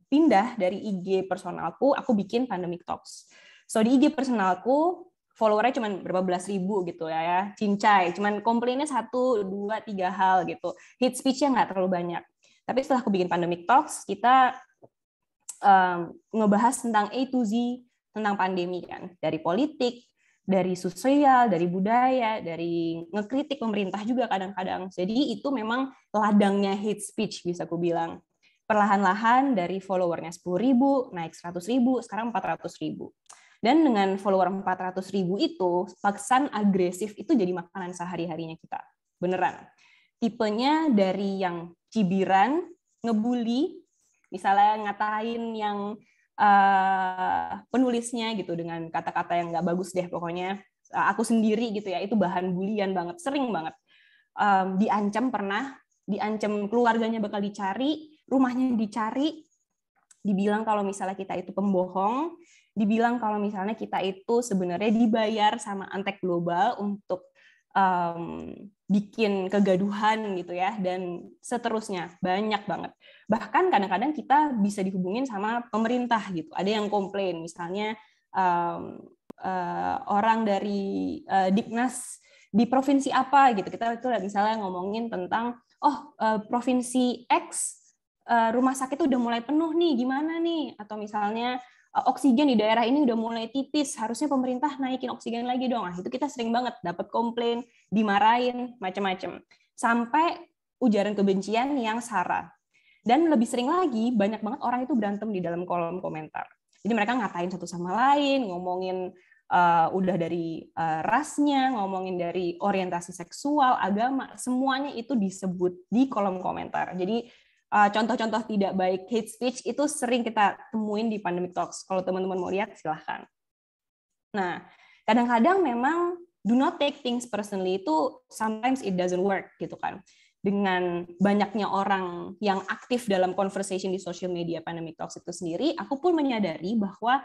[SPEAKER 4] pindah dari IG personalku, aku bikin Pandemic Talks. So di IG personalku, followernya cuma berapa belas ribu gitu ya, cincai. Cuman komplainnya 1, 2, 3 hal gitu. Hate speech-nya nggak terlalu banyak. Tapi setelah aku bikin Pandemic Talks, kita ngebahas tentang A to Z, tentang pandemi kan, dari politik, dari sosial, dari budaya, dari ngekritik pemerintah juga kadang-kadang. Jadi itu memang ladangnya hate speech bisa aku bilang. Perlahan-lahan dari followernya 10.000 naik 100.000, sekarang 400.000. Dan dengan follower 400.000 itu, pesan agresif itu jadi makanan sehari-harinya kita. Beneran. Tipenya dari yang cibiran, ngebully, misalnya ngatain yang penulisnya gitu dengan kata-kata yang nggak bagus deh pokoknya, aku sendiri gitu ya, itu bahan bulian banget, sering banget. Diancam keluarganya bakal dicari, rumahnya dicari, dibilang kalau misalnya kita itu pembohong, dibilang kalau misalnya kita itu sebenarnya dibayar sama Antek Global untuk bikin kegaduhan gitu ya, dan seterusnya, banyak banget. Bahkan kadang-kadang kita bisa dihubungin sama pemerintah gitu. Ada yang komplain, misalnya orang dari Dignas di provinsi apa gitu. Kita itu misalnya ngomongin tentang provinsi X rumah sakit udah mulai penuh nih, gimana nih? Atau misalnya oksigen di daerah ini udah mulai tipis, harusnya pemerintah naikin oksigen lagi dong. Nah, itu kita sering banget dapat komplain, dimarahin, macam-macam. Sampai ujaran kebencian yang sara. Dan lebih sering lagi, banyak banget orang itu berantem di dalam kolom komentar. Jadi mereka ngatain satu sama lain, ngomongin udah dari rasnya, ngomongin dari orientasi seksual, agama, semuanya itu disebut di kolom komentar. Jadi contoh-contoh tidak baik hate speech itu sering kita temuin di Pandemic Talks. Kalau teman-teman mau lihat, silahkan. Nah, kadang-kadang memang do not take things personally itu sometimes it doesn't work gitu kan. Dengan banyaknya orang yang aktif dalam conversation di social media Pandemic Talks itu sendiri, aku pun menyadari bahwa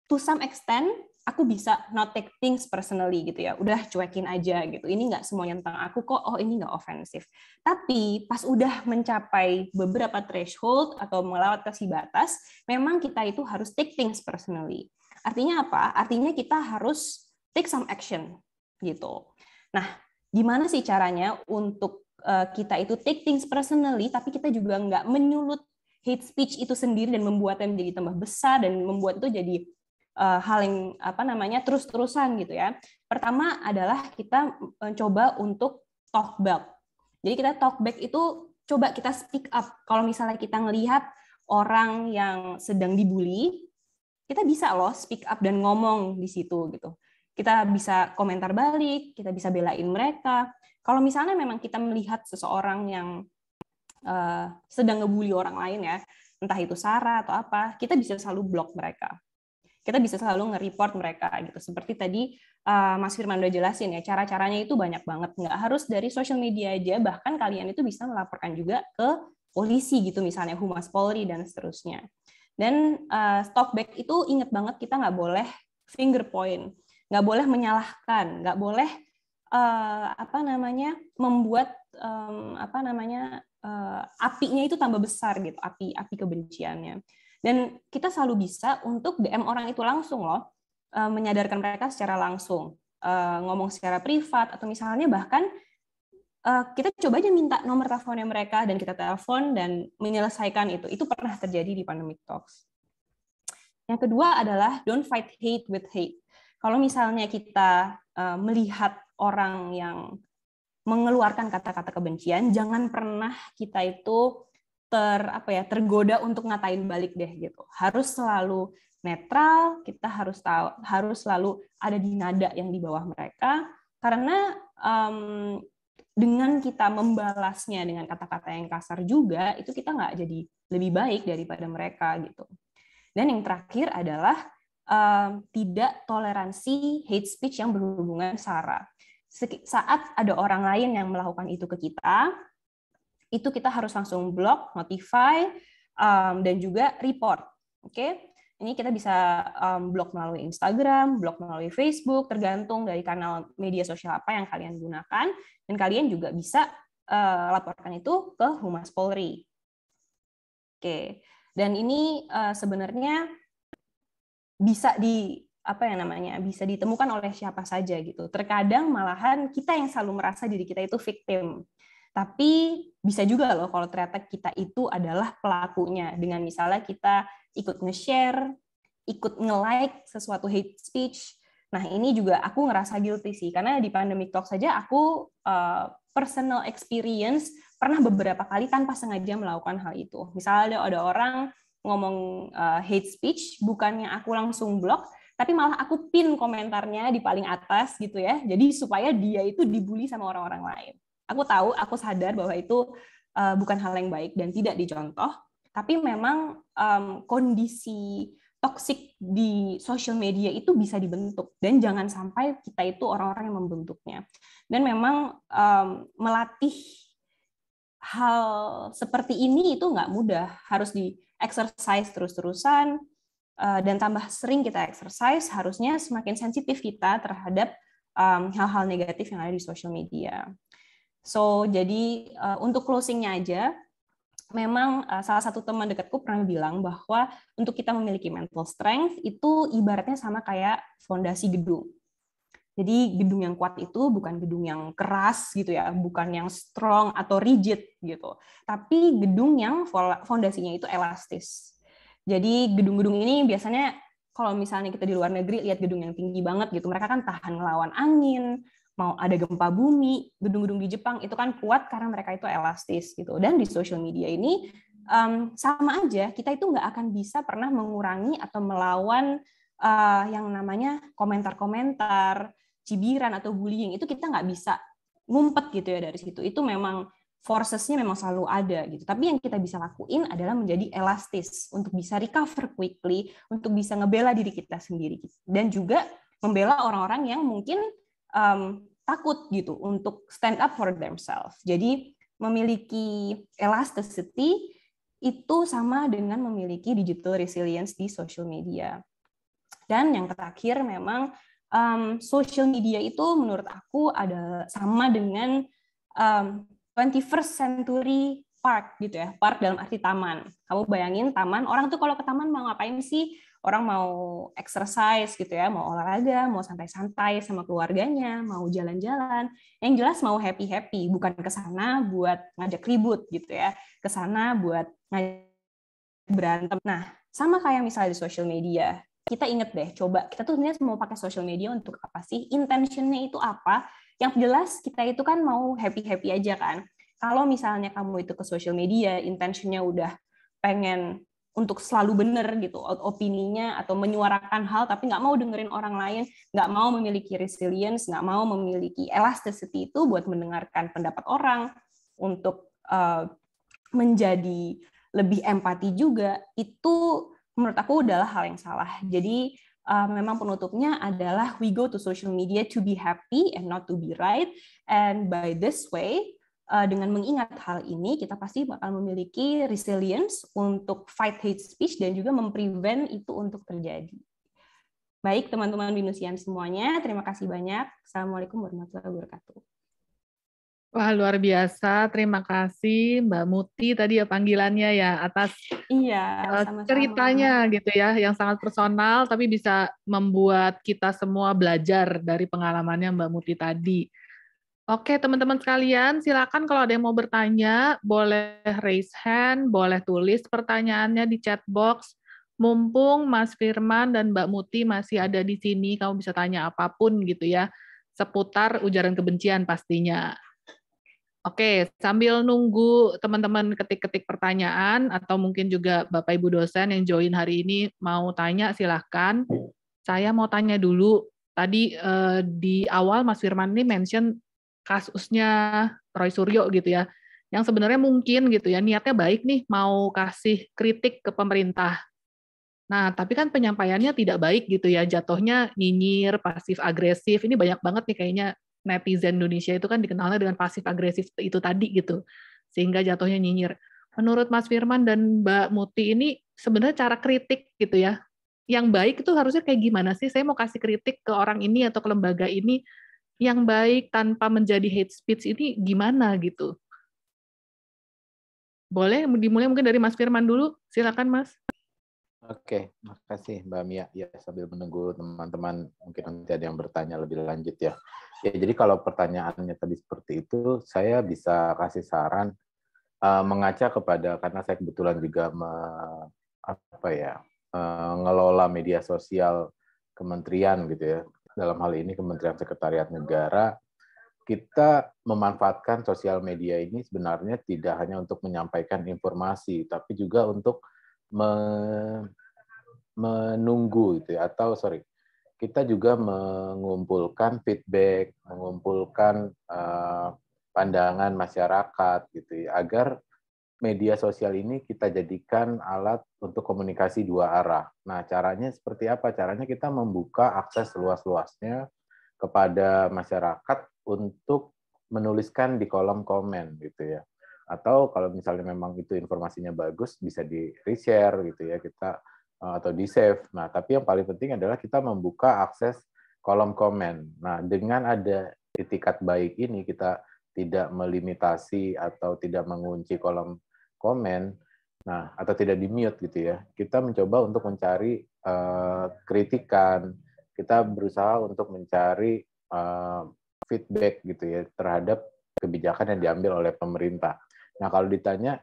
[SPEAKER 4] to some extent aku bisa not take things personally gitu ya. Udah cuekin aja gitu. Ini nggak semuanya tentang aku kok. Oh, ini nggak ofensif. Tapi pas udah mencapai beberapa threshold atau melewati batas, memang kita itu harus take things personally. Artinya apa? Artinya kita harus take some action gitu. Nah, gimana sih caranya untuk kita itu take things personally, tapi kita juga nggak menyulut hate speech itu sendiri dan membuatnya menjadi tambah besar dan membuat itu jadi hal yang terus-terusan gitu ya. Pertama adalah kita coba untuk talk back. Jadi kita talk back itu coba kita speak up. Kalau misalnya kita ngelihat orang yang sedang dibully, kita bisa loh speak up dan ngomong di situ gitu. Kita bisa komentar balik, kita bisa belain mereka. Kalau misalnya memang kita melihat seseorang yang sedang ngebully orang lain ya, entah itu sara atau apa, kita bisa selalu blok mereka. Kita bisa selalu nge-report mereka gitu. Seperti tadi Mas Firman udah jelasin ya, cara-caranya itu banyak banget. Nggak harus dari social media aja, bahkan kalian itu bisa melaporkan juga ke polisi gitu, misalnya Humas Polri dan seterusnya. Dan talk back itu ingat banget kita nggak boleh finger point, nggak boleh menyalahkan, nggak boleh membuat apinya itu tambah besar gitu, api kebenciannya. Dan kita selalu bisa untuk DM orang itu langsung loh, menyadarkan mereka secara langsung, ngomong secara privat atau misalnya bahkan kita coba aja minta nomor teleponnya mereka dan kita telepon dan menyelesaikan itu. Itu pernah terjadi di Pandemic Talks. Yang kedua adalah don't fight hate with hate. Kalau misalnya kita melihat orang yang mengeluarkan kata-kata kebencian, jangan pernah kita itu tergoda untuk ngatain balik deh gitu. Harus selalu netral, kita harus selalu ada di nada yang di bawah mereka, karena dengan kita membalasnya dengan kata-kata yang kasar juga, itu kita nggak jadi lebih baik daripada mereka gitu. Dan yang terakhir adalah tidak toleransi hate speech yang berhubungan sara. Saat ada orang lain yang melakukan itu ke kita, itu kita harus langsung blok, notify, dan juga report. Oke? Ini kita bisa blok melalui Instagram, blok melalui Facebook, tergantung dari kanal media sosial apa yang kalian gunakan, dan kalian juga bisa laporkan itu ke Humas Polri. Oke. Dan ini sebenarnya bisa bisa ditemukan oleh siapa saja gitu. Terkadang malahan kita yang selalu merasa diri kita itu victim. Tapi bisa juga loh kalau ternyata kita itu adalah pelakunya. Dengan misalnya kita ikut nge-share, ikut nge-like sesuatu hate speech. Nah ini juga aku ngerasa guilty sih. Karena di Pandemic Talk saja aku personal experience pernah beberapa kali tanpa sengaja melakukan hal itu. Misalnya ada orang ngomong hate speech, bukannya aku langsung blok, tapi malah aku pin komentarnya di paling atas gitu ya. Jadi supaya dia itu dibully sama orang-orang lain. Aku tahu, aku sadar bahwa itu bukan hal yang baik dan tidak dicontoh, tapi memang kondisi toksik di social media itu bisa dibentuk, dan jangan sampai kita itu orang-orang yang membentuknya. Dan memang melatih hal seperti ini itu nggak mudah, harus di-exercise terus-terusan, dan tambah sering kita exercise, harusnya semakin sensitif kita terhadap hal-hal negatif yang ada di social media. So, jadi untuk closing-nya aja, memang salah satu teman dekatku pernah bilang bahwa untuk kita memiliki mental strength itu ibaratnya sama kayak fondasi gedung. Jadi gedung yang kuat itu bukan gedung yang keras gitu ya, bukan yang strong atau rigid gitu, tapi gedung yang fondasinya itu elastis. Jadi gedung-gedung ini biasanya kalau misalnya kita di luar negeri lihat gedung yang tinggi banget gitu, mereka kan tahan ngelawan angin, mau ada gempa bumi. Gedung-gedung di Jepang itu kan kuat karena mereka itu elastis gitu. Dan di social media ini sama aja, kita itu nggak akan bisa pernah mengurangi atau melawan yang namanya komentar-komentar, cibiran atau bullying. Itu kita nggak bisa ngumpet gitu ya dari situ. Itu memang forces-nya memang selalu ada gitu. Tapi yang kita bisa lakuin adalah menjadi elastis untuk bisa recover quickly, untuk bisa ngebela diri kita sendiri gitu. Dan juga membela orang-orang yang mungkin takut gitu untuk stand up for themselves. Jadi memiliki elasticity itu sama dengan memiliki digital resilience di social media. Dan yang terakhir memang social media itu menurut aku ada sama dengan 21st century park gitu ya, park dalam arti taman. Kamu bayangin taman, orang tuh kalau ke taman mau ngapain sih? Orang mau exercise gitu ya, mau olahraga, mau santai-santai sama keluarganya, mau jalan-jalan. Yang jelas mau happy-happy, bukan ke sana buat ngajak ribut gitu ya, ke sana buat ngajak berantem. Nah, sama kayak misalnya di social media. Kita inget deh, coba kita tuh sebenarnya mau pakai social media untuk apa sih? Intentionnya itu apa? Yang jelas kita itu kan mau happy-happy aja kan. Kalau misalnya kamu itu ke social media, intentionnya udah pengen untuk selalu bener gitu, opininya atau menyuarakan hal tapi nggak mau dengerin orang lain, nggak mau memiliki resilience, nggak mau memiliki elasticity itu buat mendengarkan pendapat orang, untuk menjadi lebih empati juga, itu menurut aku adalah hal yang salah. Jadi memang penutupnya adalah we go to social media to be happy and not to be right. And by this way, dengan mengingat hal ini, kita pasti bakal memiliki resilience untuk fight hate speech dan juga memprevent itu untuk terjadi. Baik, teman-teman Binusian semuanya, terima kasih banyak. Assalamualaikum warahmatullahi wabarakatuh.
[SPEAKER 1] Wah, luar biasa. Terima kasih Mbak Muti tadi ya panggilannya ya atas
[SPEAKER 4] sama-sama.
[SPEAKER 1] Ceritanya gitu ya, yang sangat personal tapi bisa membuat kita semua belajar dari pengalamannya Mbak Muti tadi. Oke, teman-teman sekalian, silakan kalau ada yang mau bertanya, boleh raise hand, boleh tulis pertanyaannya di chat box. Mumpung Mas Firman dan Mbak Muti masih ada di sini, kamu bisa tanya apapun gitu ya, seputar ujaran kebencian pastinya. Oke, sambil nunggu teman-teman ketik-ketik pertanyaan, atau mungkin juga Bapak Ibu dosen yang join hari ini mau tanya, silahkan. Saya mau tanya dulu, tadi di awal Mas Firman ini mention kasusnya Roy Suryo gitu ya, yang sebenarnya mungkin gitu ya, niatnya baik nih, mau kasih kritik ke pemerintah. Nah, tapi kan penyampaiannya tidak baik gitu ya, jatuhnya nyinyir, pasif agresif, ini banyak banget nih kayaknya netizen Indonesia itu kan dikenalnya dengan pasif agresif itu tadi gitu, sehingga jatuhnya nyinyir. Menurut Mas Firman dan Mbak Muti ini sebenarnya cara kritik gitu ya, yang baik itu harusnya kayak gimana sih? Saya mau kasih kritik ke orang ini atau ke lembaga ini, yang baik tanpa menjadi hate speech ini gimana gitu? Boleh dimulai mungkin dari Mas Firman dulu, silakan Mas.
[SPEAKER 3] Oke, makasih Mbak Mia. Ya, sambil menunggu teman-teman mungkin nanti ada yang bertanya lebih lanjut ya. Ya, jadi kalau pertanyaannya tadi seperti itu, saya bisa kasih saran mengaca kepada, karena saya kebetulan juga ngelola media sosial kementerian gitu ya. Dalam hal ini Kementerian Sekretariat Negara, kita memanfaatkan sosial media ini sebenarnya tidak hanya untuk menyampaikan informasi, tapi juga untuk menunggu gitu ya, kita juga mengumpulkan feedback, mengumpulkan pandangan masyarakat gitu ya, agar media sosial ini kita jadikan alat untuk komunikasi dua arah. Nah, caranya seperti apa? Caranya kita membuka akses luas-luasnya kepada masyarakat untuk menuliskan di kolom komen gitu ya. Atau kalau misalnya memang itu informasinya bagus, bisa di-reshare gitu ya, kita atau di-save. Nah, tapi yang paling penting adalah kita membuka akses kolom komen. Nah, dengan ada itikat baik ini, kita tidak melimitasi atau tidak mengunci kolom komen, nah, atau tidak di-mute gitu ya. Kita mencoba untuk mencari kritikan, kita berusaha untuk mencari feedback gitu ya terhadap kebijakan yang diambil oleh pemerintah. Nah, kalau ditanya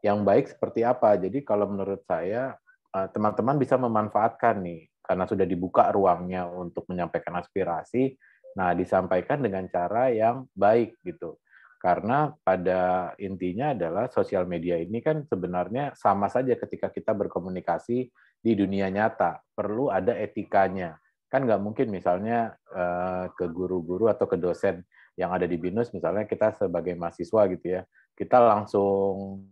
[SPEAKER 3] yang baik seperti apa? Jadi kalau menurut saya, teman-teman bisa memanfaatkan nih, karena sudah dibuka ruangnya untuk menyampaikan aspirasi, nah disampaikan dengan cara yang baik gitu. Karena pada intinya adalah sosial media ini kan sebenarnya sama saja ketika kita berkomunikasi di dunia nyata. Perlu ada etikanya. Kan nggak mungkin misalnya ke guru-guru atau ke dosen yang ada di BINUS, misalnya kita sebagai mahasiswa gitu ya, kita langsung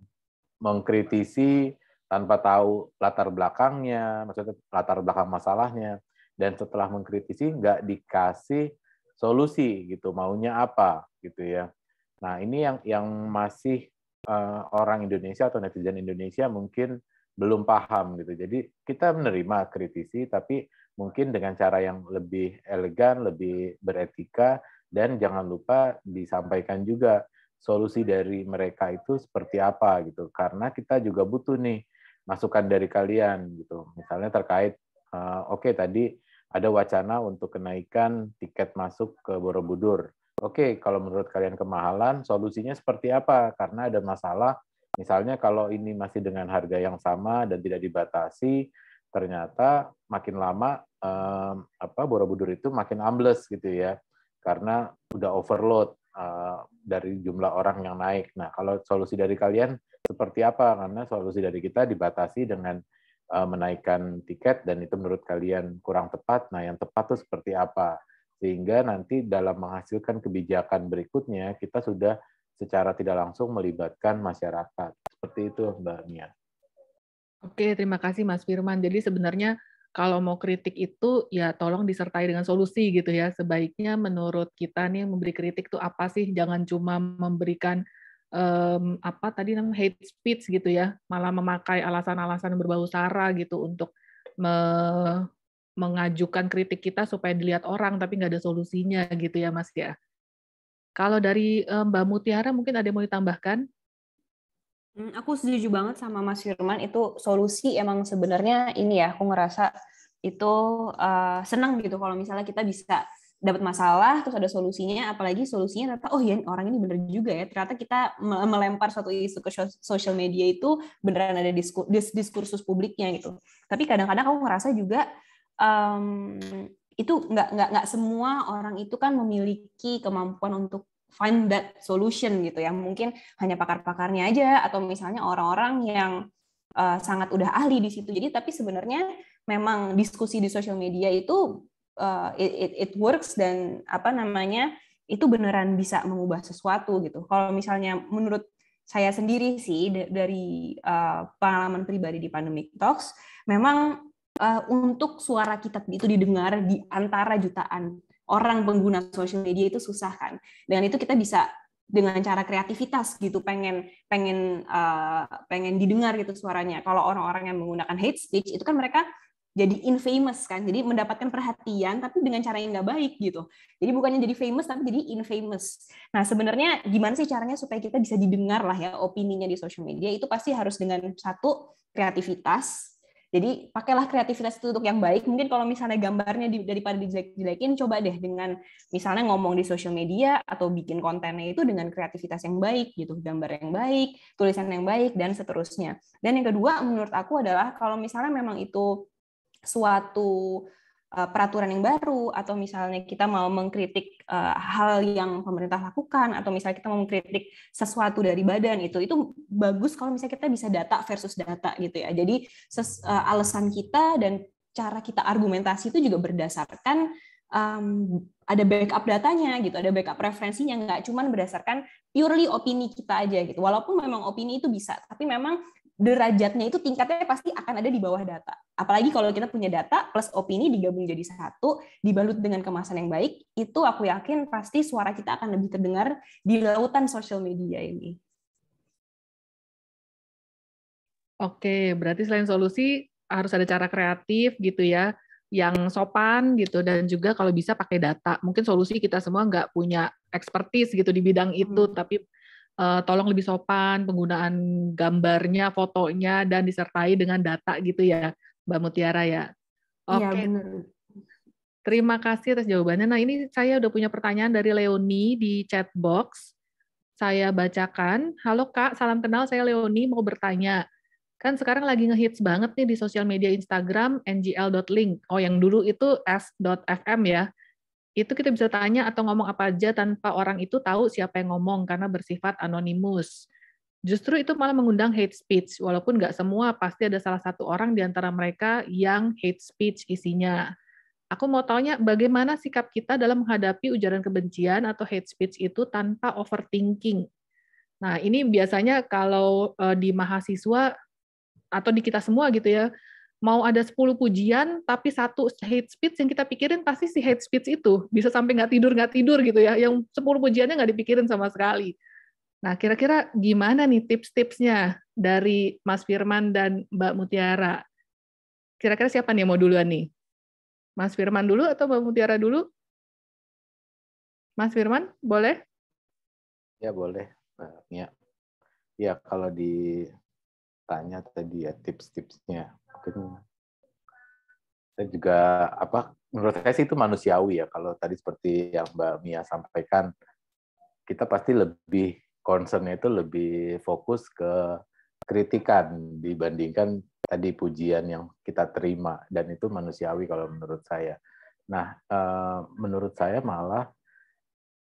[SPEAKER 3] mengkritisi tanpa tahu latar belakangnya, maksudnya latar belakang masalahnya, dan setelah mengkritisi nggak dikasih solusi gitu, maunya apa gitu ya. Nah ini yang masih orang Indonesia atau netizen Indonesia mungkin belum paham gitu. Jadi kita menerima kritisi, tapi mungkin dengan cara yang lebih elegan, lebih beretika, dan jangan lupa disampaikan juga solusi dari mereka itu seperti apa gitu. Karena kita juga butuh nih masukan dari kalian gitu. Misalnya terkait oke, tadi ada wacana untuk kenaikan tiket masuk ke Borobudur. Oke, kalau menurut kalian kemahalan, solusinya seperti apa? Karena ada masalah, misalnya kalau ini masih dengan harga yang sama dan tidak dibatasi, ternyata makin lama Borobudur itu makin ambles gitu ya, karena udah overload dari jumlah orang yang naik. Nah, kalau solusi dari kalian seperti apa? Karena solusi dari kita dibatasi dengan menaikkan tiket dan itu menurut kalian kurang tepat. Nah, yang tepat itu seperti apa? Sehingga nanti dalam menghasilkan kebijakan berikutnya kita sudah secara tidak langsung melibatkan masyarakat. Seperti itu, Mbak Mia.
[SPEAKER 1] Oke, terima kasih Mas Firman. Jadi sebenarnya kalau mau kritik itu ya tolong disertai dengan solusi gitu ya. Sebaiknya menurut kita nih memberi kritik itu apa sih? Jangan cuma memberikan apa tadi namanya hate speech gitu ya, malah memakai alasan-alasan berbau sara gitu untuk mengajukan kritik kita supaya dilihat orang tapi nggak ada solusinya gitu ya Mas ya. Kalau dari Mbak Mutiara mungkin ada yang mau ditambahkan?
[SPEAKER 4] Aku setuju banget sama Mas Firman, itu solusi emang sebenarnya ini ya, aku ngerasa itu senang gitu kalau misalnya kita bisa dapat masalah terus ada solusinya, apalagi solusinya ternyata oh ya orang ini bener juga ya, ternyata kita melempar suatu isu ke sosial media itu beneran ada diskursus publiknya gitu. Tapi kadang-kadang aku ngerasa juga itu nggak semua orang itu kan memiliki kemampuan untuk find that solution gitu ya, mungkin hanya pakar-pakarnya aja atau misalnya orang-orang yang sangat udah ahli di situ. Jadi tapi sebenarnya memang diskusi di sosial media itu it works dan apa namanya itu beneran bisa mengubah sesuatu gitu. Kalau misalnya menurut saya sendiri sih dari pengalaman pribadi di Pandemic Talks, memang untuk suara kita itu didengar di antara jutaan orang pengguna sosial media itu susah kan. Dengan itu kita bisa dengan cara kreativitas gitu pengen didengar gitu suaranya. Kalau orang-orang yang menggunakan hate speech itu kan mereka jadi infamous kan, jadi mendapatkan perhatian tapi dengan cara yang nggak baik gitu. Jadi bukannya jadi famous tapi jadi infamous. Nah sebenarnya gimana sih caranya supaya kita bisa didengar lah ya opininya di sosial media, itu pasti harus dengan satu kreativitas. Jadi pakailah kreativitas itu untuk yang baik. Mungkin kalau misalnya gambarnya daripada dijelek-jelekin, coba deh dengan misalnya ngomong di sosial media atau bikin kontennya itu dengan kreativitas yang baik gitu, gambar yang baik, tulisan yang baik dan seterusnya. Dan yang kedua menurut aku adalah kalau misalnya memang itu suatu peraturan yang baru atau misalnya kita mau mengkritik hal yang pemerintah lakukan atau misalnya kita mau mengkritik sesuatu dari badan itu bagus kalau misalnya kita bisa data versus data gitu ya. Jadi alasan kita dan cara kita argumentasi itu juga berdasarkan ada backup datanya gitu, ada backup referensinya, nggak cuma berdasarkan purely opini kita aja gitu. Walaupun memang opini itu bisa, tapi memang derajatnya itu tingkatnya pasti akan ada di bawah data. Apalagi kalau kita punya data plus opini digabung jadi satu, dibalut dengan kemasan yang baik, itu aku yakin pasti suara kita akan lebih terdengar di lautan sosial media ini.
[SPEAKER 1] Oke, berarti selain solusi harus ada cara kreatif gitu ya, yang sopan gitu, dan juga kalau bisa pakai data. Mungkin solusi kita semua nggak punya expertise gitu di bidang itu, tapi tolong lebih sopan penggunaan gambarnya, fotonya, dan disertai dengan data gitu ya, Mbak Mutiara ya.
[SPEAKER 4] Iya,
[SPEAKER 1] Oke,
[SPEAKER 4] benar.
[SPEAKER 1] terima kasih atas jawabannya. Nah, ini saya udah punya pertanyaan dari Leonie di chat box. Saya bacakan. Halo Kak, salam kenal, saya Leonie, mau bertanya. Kan sekarang lagi ngehits banget nih di sosial media Instagram, ngl.link. Oh, yang dulu itu s.fm ya. Itu kita bisa tanya atau ngomong apa aja tanpa orang itu tahu siapa yang ngomong karena bersifat anonimus. Justru itu malah mengundang hate speech, walaupun nggak semua, pasti ada salah satu orang di antara mereka yang hate speech isinya. Aku mau tanya bagaimana sikap kita dalam menghadapi ujaran kebencian atau hate speech itu tanpa overthinking. Nah, ini biasanya kalau di mahasiswa atau di kita semua gitu ya, mau ada 10 pujian, tapi satu hate speech yang kita pikirin pasti si hate speech itu. Bisa sampai nggak tidur gitu ya, yang 10 pujiannya nggak dipikirin sama sekali. Nah, kira-kira gimana nih tips-tipsnya dari Mas Firman dan Mbak Mutiara? Kira-kira siapa nih yang mau duluan nih? Mas Firman dulu atau Mbak Mutiara dulu? Mas Firman, boleh?
[SPEAKER 3] Ya, boleh. Ya. Ya, kalau ditanya tadi ya tips-tipsnya, mungkin saya juga menurut saya sih itu manusiawi ya. Kalau tadi seperti yang Mbak Mia sampaikan, kita pasti lebih concern-nya itu lebih fokus ke kritikan dibandingkan tadi pujian yang kita terima, dan itu manusiawi kalau menurut saya. Nah, menurut saya malah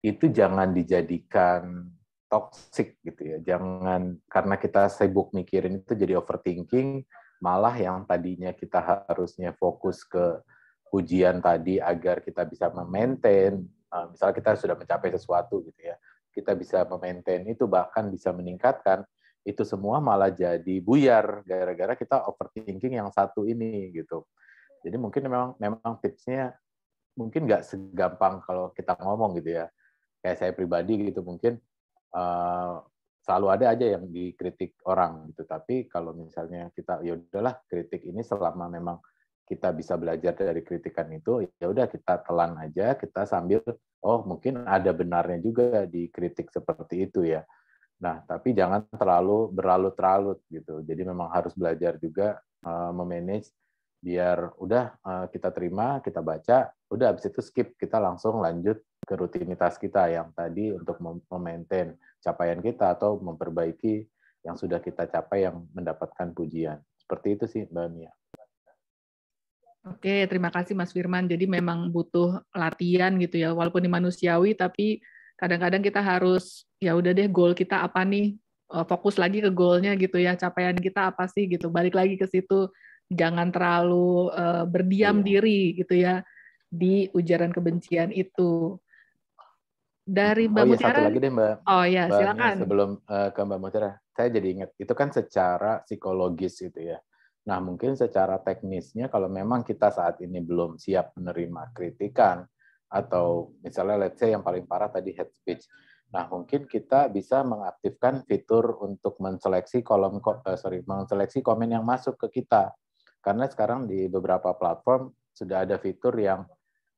[SPEAKER 3] itu jangan dijadikan toxic gitu ya. Jangan karena kita sibuk mikirin itu jadi overthinking, malah yang tadinya kita harusnya fokus ke pujian tadi agar kita bisa memaintain, misalnya kita sudah mencapai sesuatu gitu ya, kita bisa memaintain itu, bahkan bisa meningkatkan, itu semua malah jadi buyar gara-gara kita overthinking yang satu ini gitu. Jadi mungkin memang tipsnya mungkin nggak segampang kalau kita ngomong gitu ya. Kayak saya pribadi gitu mungkin selalu ada aja yang dikritik orang gitu. Tapi kalau misalnya kita ya udahlah, kritik ini selama memang kita bisa belajar dari kritikan itu, ya udah kita telan aja, kita sambil mungkin ada benarnya juga di kritik seperti itu ya. Nah, tapi jangan terlalu berlarut-larut gitu. Jadi memang harus belajar juga memanage, biar udah kita terima, kita baca, udah habis itu skip, kita langsung lanjut ke rutinitas kita yang tadi untuk memaintain capaian kita atau memperbaiki yang sudah kita capai yang mendapatkan pujian. Seperti itu sih, Mbak Mia.
[SPEAKER 1] Oke, terima kasih Mas Firman. Jadi memang butuh latihan gitu ya, walaupun ini manusiawi, tapi kadang-kadang kita harus, ya udah deh, goal kita apa nih, fokus lagi ke goalnya gitu ya, capaian kita apa sih gitu, balik lagi ke situ, jangan terlalu berdiam diri gitu ya, di ujaran kebencian itu. Dari Mbak
[SPEAKER 3] Satu
[SPEAKER 1] Mutiara.
[SPEAKER 3] lagi deh Mbak.
[SPEAKER 1] Oh ya,
[SPEAKER 3] Mbak Mia,
[SPEAKER 1] silakan.
[SPEAKER 3] sebelum ke Mbak Mutiara, saya jadi ingat, itu kan secara psikologis gitu ya. Nah, mungkin secara teknisnya kalau memang kita saat ini belum siap menerima kritikan, atau misalnya let's say yang paling parah tadi hate speech. Nah, mungkin kita bisa mengaktifkan fitur untuk menseleksi menseleksi komen yang masuk ke kita. Karena sekarang di beberapa platform sudah ada fitur yang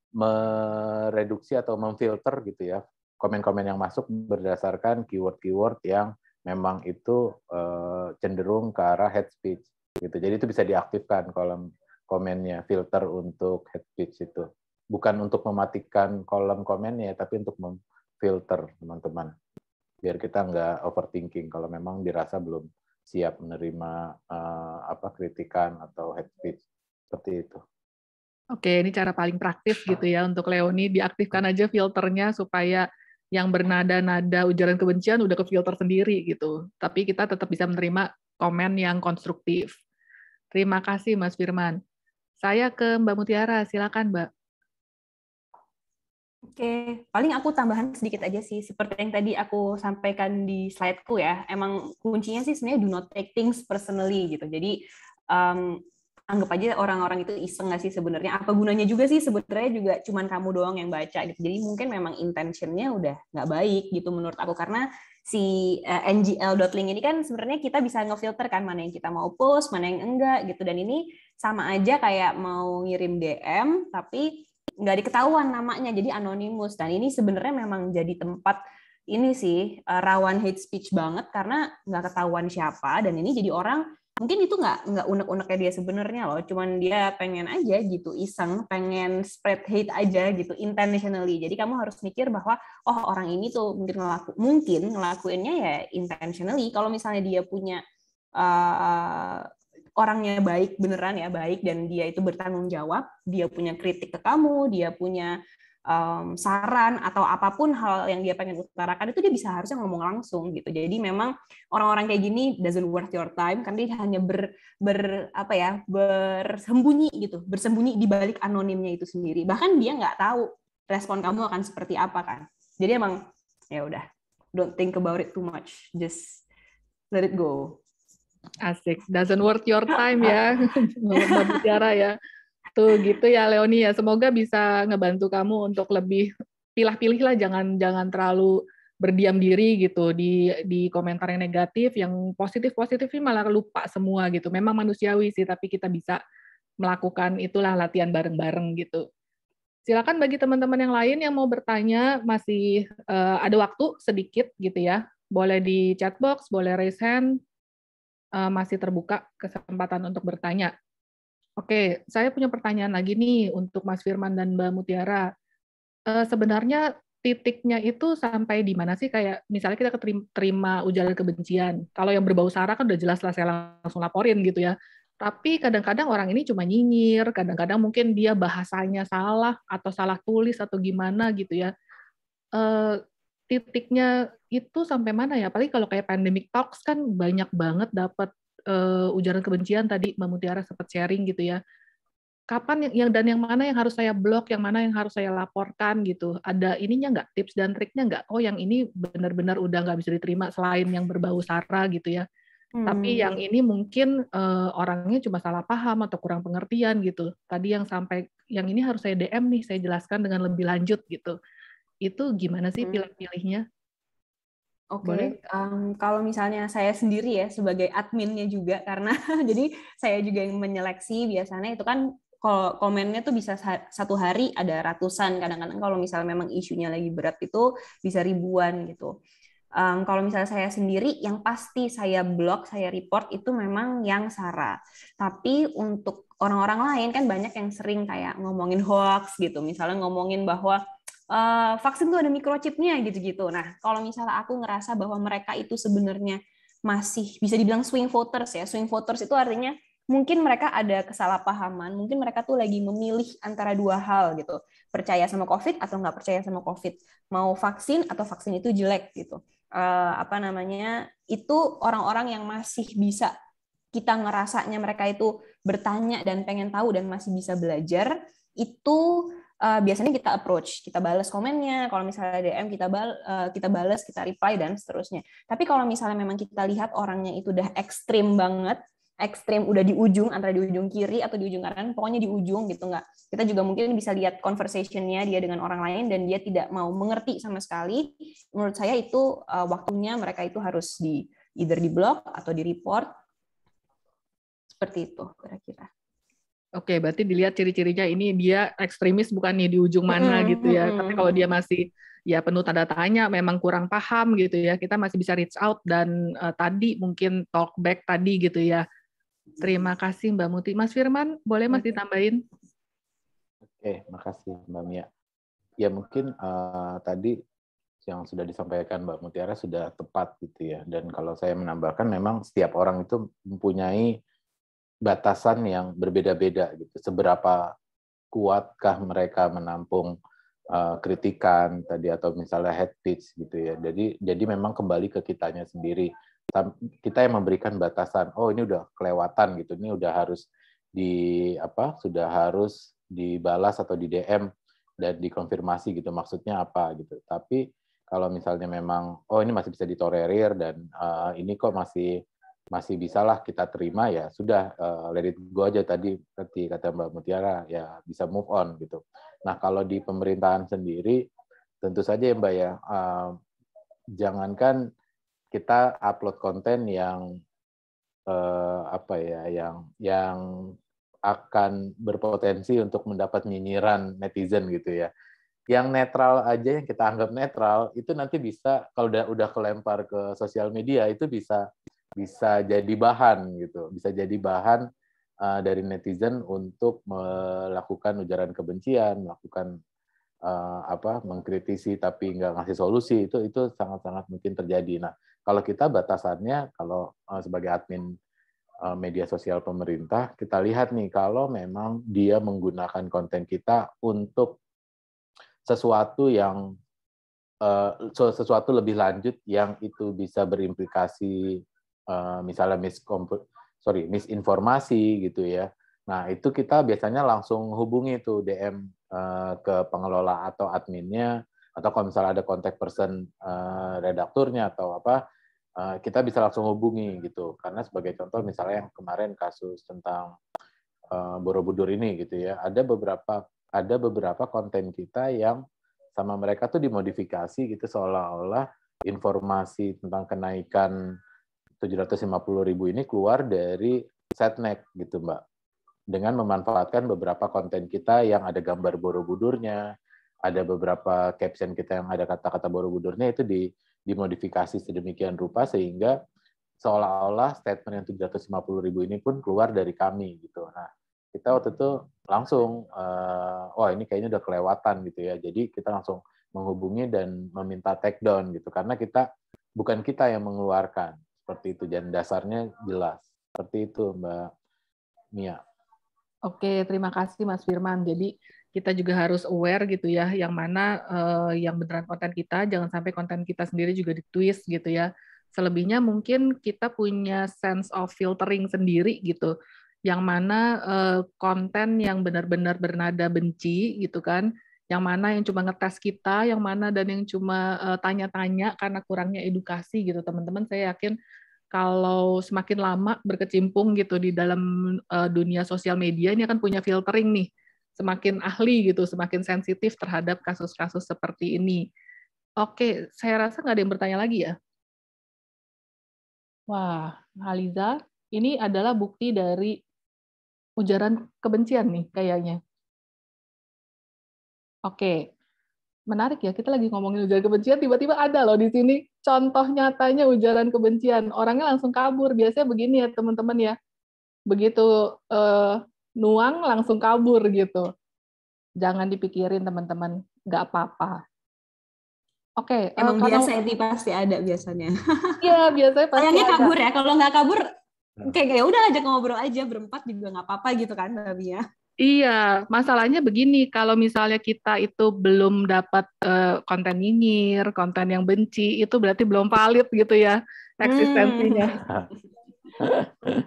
[SPEAKER 3] mereduksi atau memfilter gitu ya komen-komen yang masuk berdasarkan keyword-keyword yang memang itu cenderung ke arah hate speech gitu. Jadi itu bisa diaktifkan kolom komennya, filter untuk hate speech itu. Bukan untuk mematikan kolom komennya, tapi untuk memfilter teman-teman. Biar kita nggak overthinking kalau memang dirasa belum siap menerima kritikan atau hate speech. Seperti itu.
[SPEAKER 1] Oke, ini cara paling praktis gitu ya untuk Leoni, diaktifkan aja filternya supaya yang bernada-nada ujaran kebencian udah ke filter sendiri gitu. Tapi kita tetap bisa menerima komen yang konstruktif. Terima kasih Mas Firman. Saya ke Mbak Mutiara, silakan Mbak.
[SPEAKER 4] Oke, paling aku tambahan sedikit aja sih, seperti yang tadi aku sampaikan di slide-ku ya, emang kuncinya sih sebenarnya do not take things personally gitu. Jadi anggap aja orang-orang itu iseng nggak sih sebenarnya, apa gunanya juga sih sebenarnya juga cuman kamu doang yang baca gitu. Jadi mungkin memang intention-nya udah nggak baik gitu menurut aku, karena si ngl.link ini kan sebenarnya kita bisa ngefilter kan mana yang kita mau post, mana yang enggak gitu, dan ini sama aja kayak mau ngirim DM tapi nggak diketahuan namanya, jadi anonimus. Dan ini sebenarnya memang jadi tempat ini sih rawan hate speech banget karena nggak ketahuan siapa, dan ini jadi orang mungkin itu nggak unek-uneknya dia sebenarnya loh, cuman dia pengen aja gitu iseng, pengen spread hate aja gitu intentionally. Jadi kamu harus mikir bahwa orang ini tuh mungkin ngelakuinnya ya intentionally. Kalau misalnya dia punya orangnya baik beneran ya, baik, dan dia itu bertanggung jawab, dia punya kritik ke kamu, dia punya saran atau apapun hal yang dia pengen utarakan, itu dia bisa harusnya ngomong langsung gitu. Jadi memang orang-orang kayak gini doesn't worth your time karena dia hanya bersembunyi gitu, bersembunyi di balik anonimnya itu sendiri. Bahkan dia nggak tahu respon kamu akan seperti apa kan. Jadi emang ya udah, don't think about it too much, just let it go.
[SPEAKER 1] Asik, doesn't worth your time ya, Mbak Mutiara ya. Tuh gitu ya Leonie ya, semoga bisa ngebantu kamu untuk lebih pilah-pilih lah, jangan terlalu berdiam diri gitu di komentar yang negatif, yang positif ini malah lupa semua gitu. Memang manusiawi sih, tapi kita bisa melakukan itulah latihan bareng-bareng gitu. Silakan bagi teman-teman yang lain yang mau bertanya, masih ada waktu sedikit gitu ya. Boleh di chat box, boleh raise hand, masih terbuka kesempatan untuk bertanya. Oke, saya punya pertanyaan lagi nih untuk Mas Firman dan Mbak Mutiara. Sebenarnya titiknya itu sampai di mana sih? Kayak misalnya kita terima ujaran kebencian. Kalau yang berbau sara kan udah jelas lah saya langsung laporin gitu ya. Tapi kadang-kadang orang ini cuma nyinyir, kadang-kadang mungkin dia bahasanya salah atau salah tulis atau gimana gitu ya. Titiknya itu sampai mana ya? Apalagi kalau kayak pandemic talks kan banyak banget dapat ujaran kebencian, tadi Mbak Mutiara sempat sharing gitu ya. Kapan yang mana yang harus saya blok, yang mana yang harus saya laporkan gitu. Ada ininya nggak, tips dan triknya nggak? Oh yang ini benar-benar udah nggak bisa diterima selain yang berbau sara gitu ya. Tapi yang ini mungkin orangnya cuma salah paham atau kurang pengertian gitu. Tadi yang sampai, yang ini harus saya DM nih, saya jelaskan dengan lebih lanjut gitu. Itu gimana sih pilih-pilihnya?
[SPEAKER 4] Oke, kalau misalnya saya sendiri ya sebagai adminnya juga, karena jadi saya juga yang menyeleksi, biasanya itu kan kalau komennya tuh bisa satu hari ada ratusan, kadang-kadang kalau misalnya memang isunya lagi berat itu bisa ribuan gitu. Kalau misalnya saya sendiri, yang pasti saya blok, saya report itu memang yang sara. Tapi untuk orang-orang lain kan banyak yang sering kayak ngomongin hoax gitu, misalnya ngomongin bahwa vaksin tuh ada microchipnya gitu-gitu. Nah, kalau misalnya aku ngerasa bahwa mereka itu sebenarnya masih bisa dibilang swing voters ya. Swing voters itu artinya mungkin mereka ada kesalahpahaman, mungkin mereka tuh lagi memilih antara dua hal gitu. Percaya sama COVID atau nggak percaya sama COVID. Mau vaksin atau vaksin itu jelek gitu. Itu orang-orang yang masih bisa kita ngerasanya mereka itu bertanya dan pengen tahu dan masih bisa belajar, itu biasanya kita approach, kita balas komennya, kalau misalnya DM kita balas, kita reply dan seterusnya. Tapi kalau misalnya memang kita lihat orangnya itu udah ekstrim banget, ekstrim udah di ujung, antara di ujung kiri atau di ujung kanan, pokoknya di ujung gitu, nggak. Kita juga mungkin bisa lihat conversation-nya dia dengan orang lain dan dia tidak mau mengerti sama sekali. Menurut saya itu waktunya mereka itu harus either di block atau di report. Seperti itu kira-kira.
[SPEAKER 1] Oke, berarti dilihat ciri-cirinya ini dia ekstremis bukan nih di ujung mana gitu ya. Tapi kalau dia masih ya penuh tanda tanya, memang kurang paham gitu ya, kita masih bisa reach out dan tadi mungkin talk back tadi gitu ya. Terima kasih Mbak Muti. Mas Firman, boleh Mas ditambahin?
[SPEAKER 3] Oke, makasih Mbak Mia. Ya mungkin tadi yang sudah disampaikan Mbak Mutiara sudah tepat gitu ya. Dan kalau saya menambahkan, memang setiap orang itu mempunyai batasan yang berbeda-beda gitu. Seberapa kuatkah mereka menampung kritikan tadi atau misalnya hate speech gitu ya. Jadi memang kembali ke kitanya sendiri. Kita yang memberikan batasan. Oh, ini udah kelewatan gitu. Ini udah harus sudah harus dibalas atau di DM dan dikonfirmasi gitu maksudnya apa gitu. Tapi kalau misalnya memang ini masih bisa ditolerir dan ini kok masih bisalah kita terima, ya sudah, let it go aja, tadi seperti kata Mbak Mutiara, ya bisa move on gitu. Nah kalau di pemerintahan sendiri tentu saja ya Mbak ya, jangankan kita upload konten yang yang akan berpotensi untuk mendapat nyinyiran netizen gitu ya. Yang netral aja, yang kita anggap netral, itu nanti bisa kalau udah kelempar ke sosial media itu bisa jadi bahan gitu, bisa jadi bahan dari netizen untuk melakukan ujaran kebencian, melakukan mengkritisi tapi nggak ngasih solusi, itu sangat-sangat mungkin terjadi. Nah, kalau kita batasannya, kalau sebagai admin media sosial pemerintah, kita lihat nih kalau memang dia menggunakan konten kita untuk sesuatu yang sesuatu lebih lanjut yang itu bisa berimplikasi misalnya misinformasi gitu ya. Nah, itu kita biasanya langsung hubungi tuh DM ke pengelola atau adminnya Atau kalau misalnya ada contact person redakturnya atau apa, kita bisa langsung hubungi gitu. Karena sebagai contoh misalnya yang kemarin kasus tentang Borobudur ini gitu ya, ada beberapa konten kita yang sama mereka tuh dimodifikasi gitu seolah-olah informasi tentang kenaikan 750.000 ini keluar dari Setnek gitu Mbak. Dengan memanfaatkan beberapa konten kita yang ada gambar Borobudurnya, ada beberapa caption kita yang ada kata-kata Borobudurnya itu dimodifikasi sedemikian rupa sehingga seolah-olah statement yang 750.000 ini pun keluar dari kami gitu. Nah, kita waktu itu langsung, wah ini kayaknya udah kelewatan gitu ya. Jadi kita langsung menghubungi dan meminta take down gitu karena bukan kita yang mengeluarkan seperti itu dan dasarnya jelas seperti itu Mbak Mia.
[SPEAKER 1] Oke, terima kasih Mas Firman. Jadi kita juga harus aware gitu ya, yang mana yang beneran konten kita, jangan sampai konten kita sendiri juga ditwist gitu ya. Selebihnya mungkin kita punya sense of filtering sendiri gitu, yang mana konten yang benar-benar bernada benci gitu kan, yang mana yang cuma ngetes kita, yang mana dan yang cuma tanya-tanya karena kurangnya edukasi gitu teman-teman. Saya yakin kalau semakin lama berkecimpung gitu di dalam dunia sosial media ini akan punya filtering nih, semakin ahli gitu, semakin sensitif terhadap kasus-kasus seperti ini. Oke, saya rasa nggak ada yang bertanya lagi ya. Wah, Haliza, ini adalah bukti dari ujaran kebencian nih kayaknya. Oke, menarik ya, kita lagi ngomongin ujaran kebencian, tiba-tiba ada loh di sini contoh nyatanya ujaran kebencian. Orangnya langsung kabur. Biasanya begini ya teman-teman ya, begitu nuang langsung kabur gitu. Jangan dipikirin teman-teman, nggak apa-apa. Oke,
[SPEAKER 2] Emang biasa itu pasti ada biasanya.
[SPEAKER 1] Iya, biasanya pasti
[SPEAKER 2] sayangnya
[SPEAKER 1] ada.
[SPEAKER 2] Kabur ya, kalau nggak kabur, kayak ya udah ajak ngobrol aja berempat juga nggak apa-apa gitu kan, Mbak Mia.
[SPEAKER 1] Iya, masalahnya begini, kalau misalnya kita itu belum dapat konten nyinyir, konten yang benci, itu berarti belum valid gitu ya eksistensinya.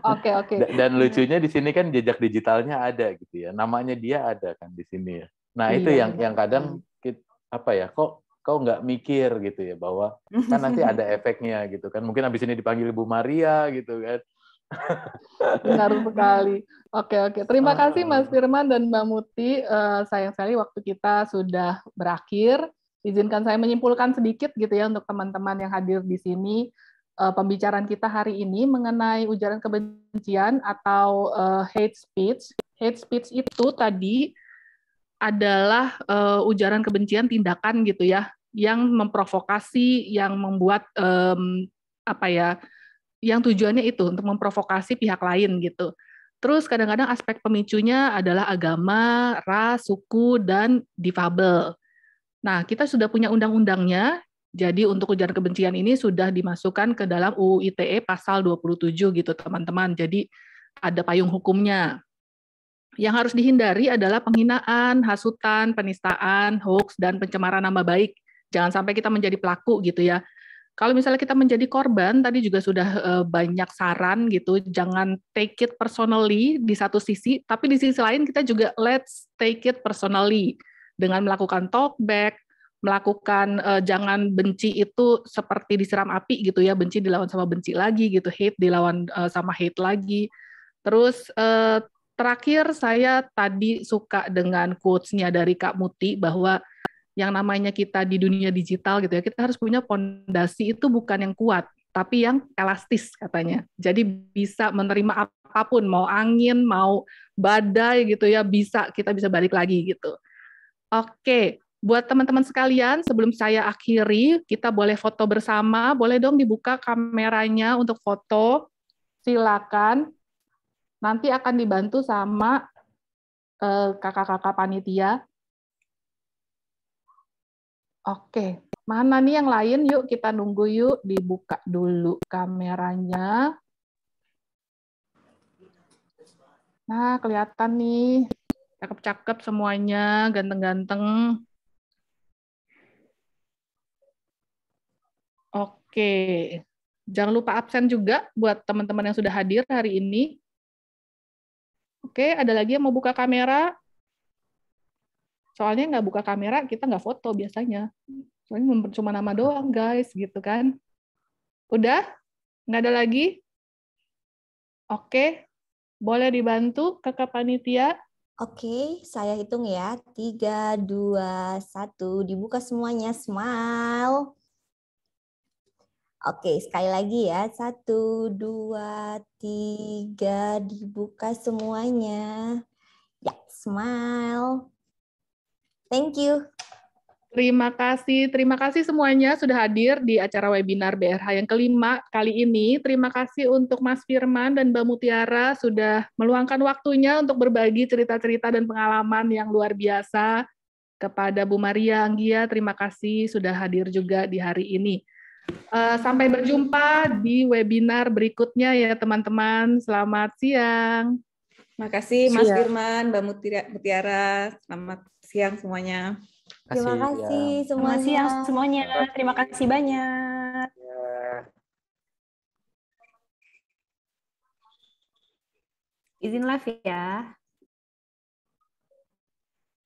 [SPEAKER 1] Oke.
[SPEAKER 3] Dan lucunya di sini kan jejak digitalnya ada gitu ya, namanya dia ada kan di sini ya. Nah itu yang kadang apa ya, kok nggak mikir gitu ya bahwa kan nanti ada efeknya gitu kan, mungkin habis ini dipanggil Bu Maria gitu kan.
[SPEAKER 1] Benar sekali. Oke. Terima kasih Mas Firman dan Mbak Muti. Sayang sekali waktu kita sudah berakhir. Izinkan saya menyimpulkan sedikit gitu ya untuk teman-teman yang hadir di sini. Pembicaraan kita hari ini mengenai ujaran kebencian atau hate speech. Hate speech itu tadi adalah ujaran kebencian tindakan gitu ya, yang memprovokasi, yang membuat yang tujuannya itu untuk memprovokasi pihak lain gitu. Terus kadang-kadang aspek pemicunya adalah agama, ras, suku, dan difabel. Nah, kita sudah punya undang-undangnya, jadi untuk ujaran kebencian ini sudah dimasukkan ke dalam UU ITE pasal 27 gitu teman-teman, jadi ada payung hukumnya. Yang harus dihindari adalah penghinaan, hasutan, penistaan, hoax, dan pencemaran nama baik. Jangan sampai kita menjadi pelaku gitu ya. Kalau misalnya kita menjadi korban, tadi juga sudah banyak saran gitu, jangan take it personally di satu sisi, tapi di sisi lain kita juga let's take it personally dengan melakukan talkback, melakukan jangan benci itu seperti disiram api gitu ya, benci dilawan sama benci lagi gitu, hate dilawan sama hate lagi. Terus terakhir saya tadi suka dengan quotes-nya dari Kak Muti bahwa yang namanya kita di dunia digital gitu ya, kita harus punya fondasi itu bukan yang kuat, tapi yang elastis katanya. Jadi bisa menerima apapun, mau angin, mau badai gitu ya, kita bisa balik lagi gitu. Oke, buat teman-teman sekalian, sebelum saya akhiri, kita boleh foto bersama, boleh dong dibuka kameranya untuk foto, silakan. Nanti akan dibantu sama kakak-kakak panitia. Oke, mana nih yang lain? Yuk kita nunggu yuk, dibuka dulu kameranya. Nah, kelihatan nih, cakep-cakep semuanya, ganteng-ganteng. Oke, jangan lupa absen juga buat teman-teman yang sudah hadir hari ini. Oke, ada lagi yang mau buka kamera? Soalnya nggak buka kamera, kita nggak foto biasanya. Soalnya cuma nama doang, guys, gitu kan. Udah? Nggak ada lagi? Oke. Boleh dibantu, Kakak Panitia?
[SPEAKER 5] Oke, saya hitung ya. 3, 2, 1. Dibuka semuanya. Smile. Oke, sekali lagi ya. 1, 2, 3. Dibuka semuanya. Ya, smile. Thank you.
[SPEAKER 1] Terima kasih semuanya sudah hadir di acara webinar BRH yang kelima kali ini. Terima kasih untuk Mas Firman dan Mbak Mutiara sudah meluangkan waktunya untuk berbagi cerita-cerita dan pengalaman yang luar biasa. Kepada Bu Maria Anggia, terima kasih sudah hadir juga di hari ini. Sampai berjumpa di webinar berikutnya ya teman-teman. Selamat siang.
[SPEAKER 2] Makasih Mas Firman, Mbak Mutiara. Selamat siang semuanya.
[SPEAKER 5] Terima kasih
[SPEAKER 4] Selamat
[SPEAKER 5] semuanya.
[SPEAKER 4] siang semuanya. Terima kasih banyak. Izin live ya.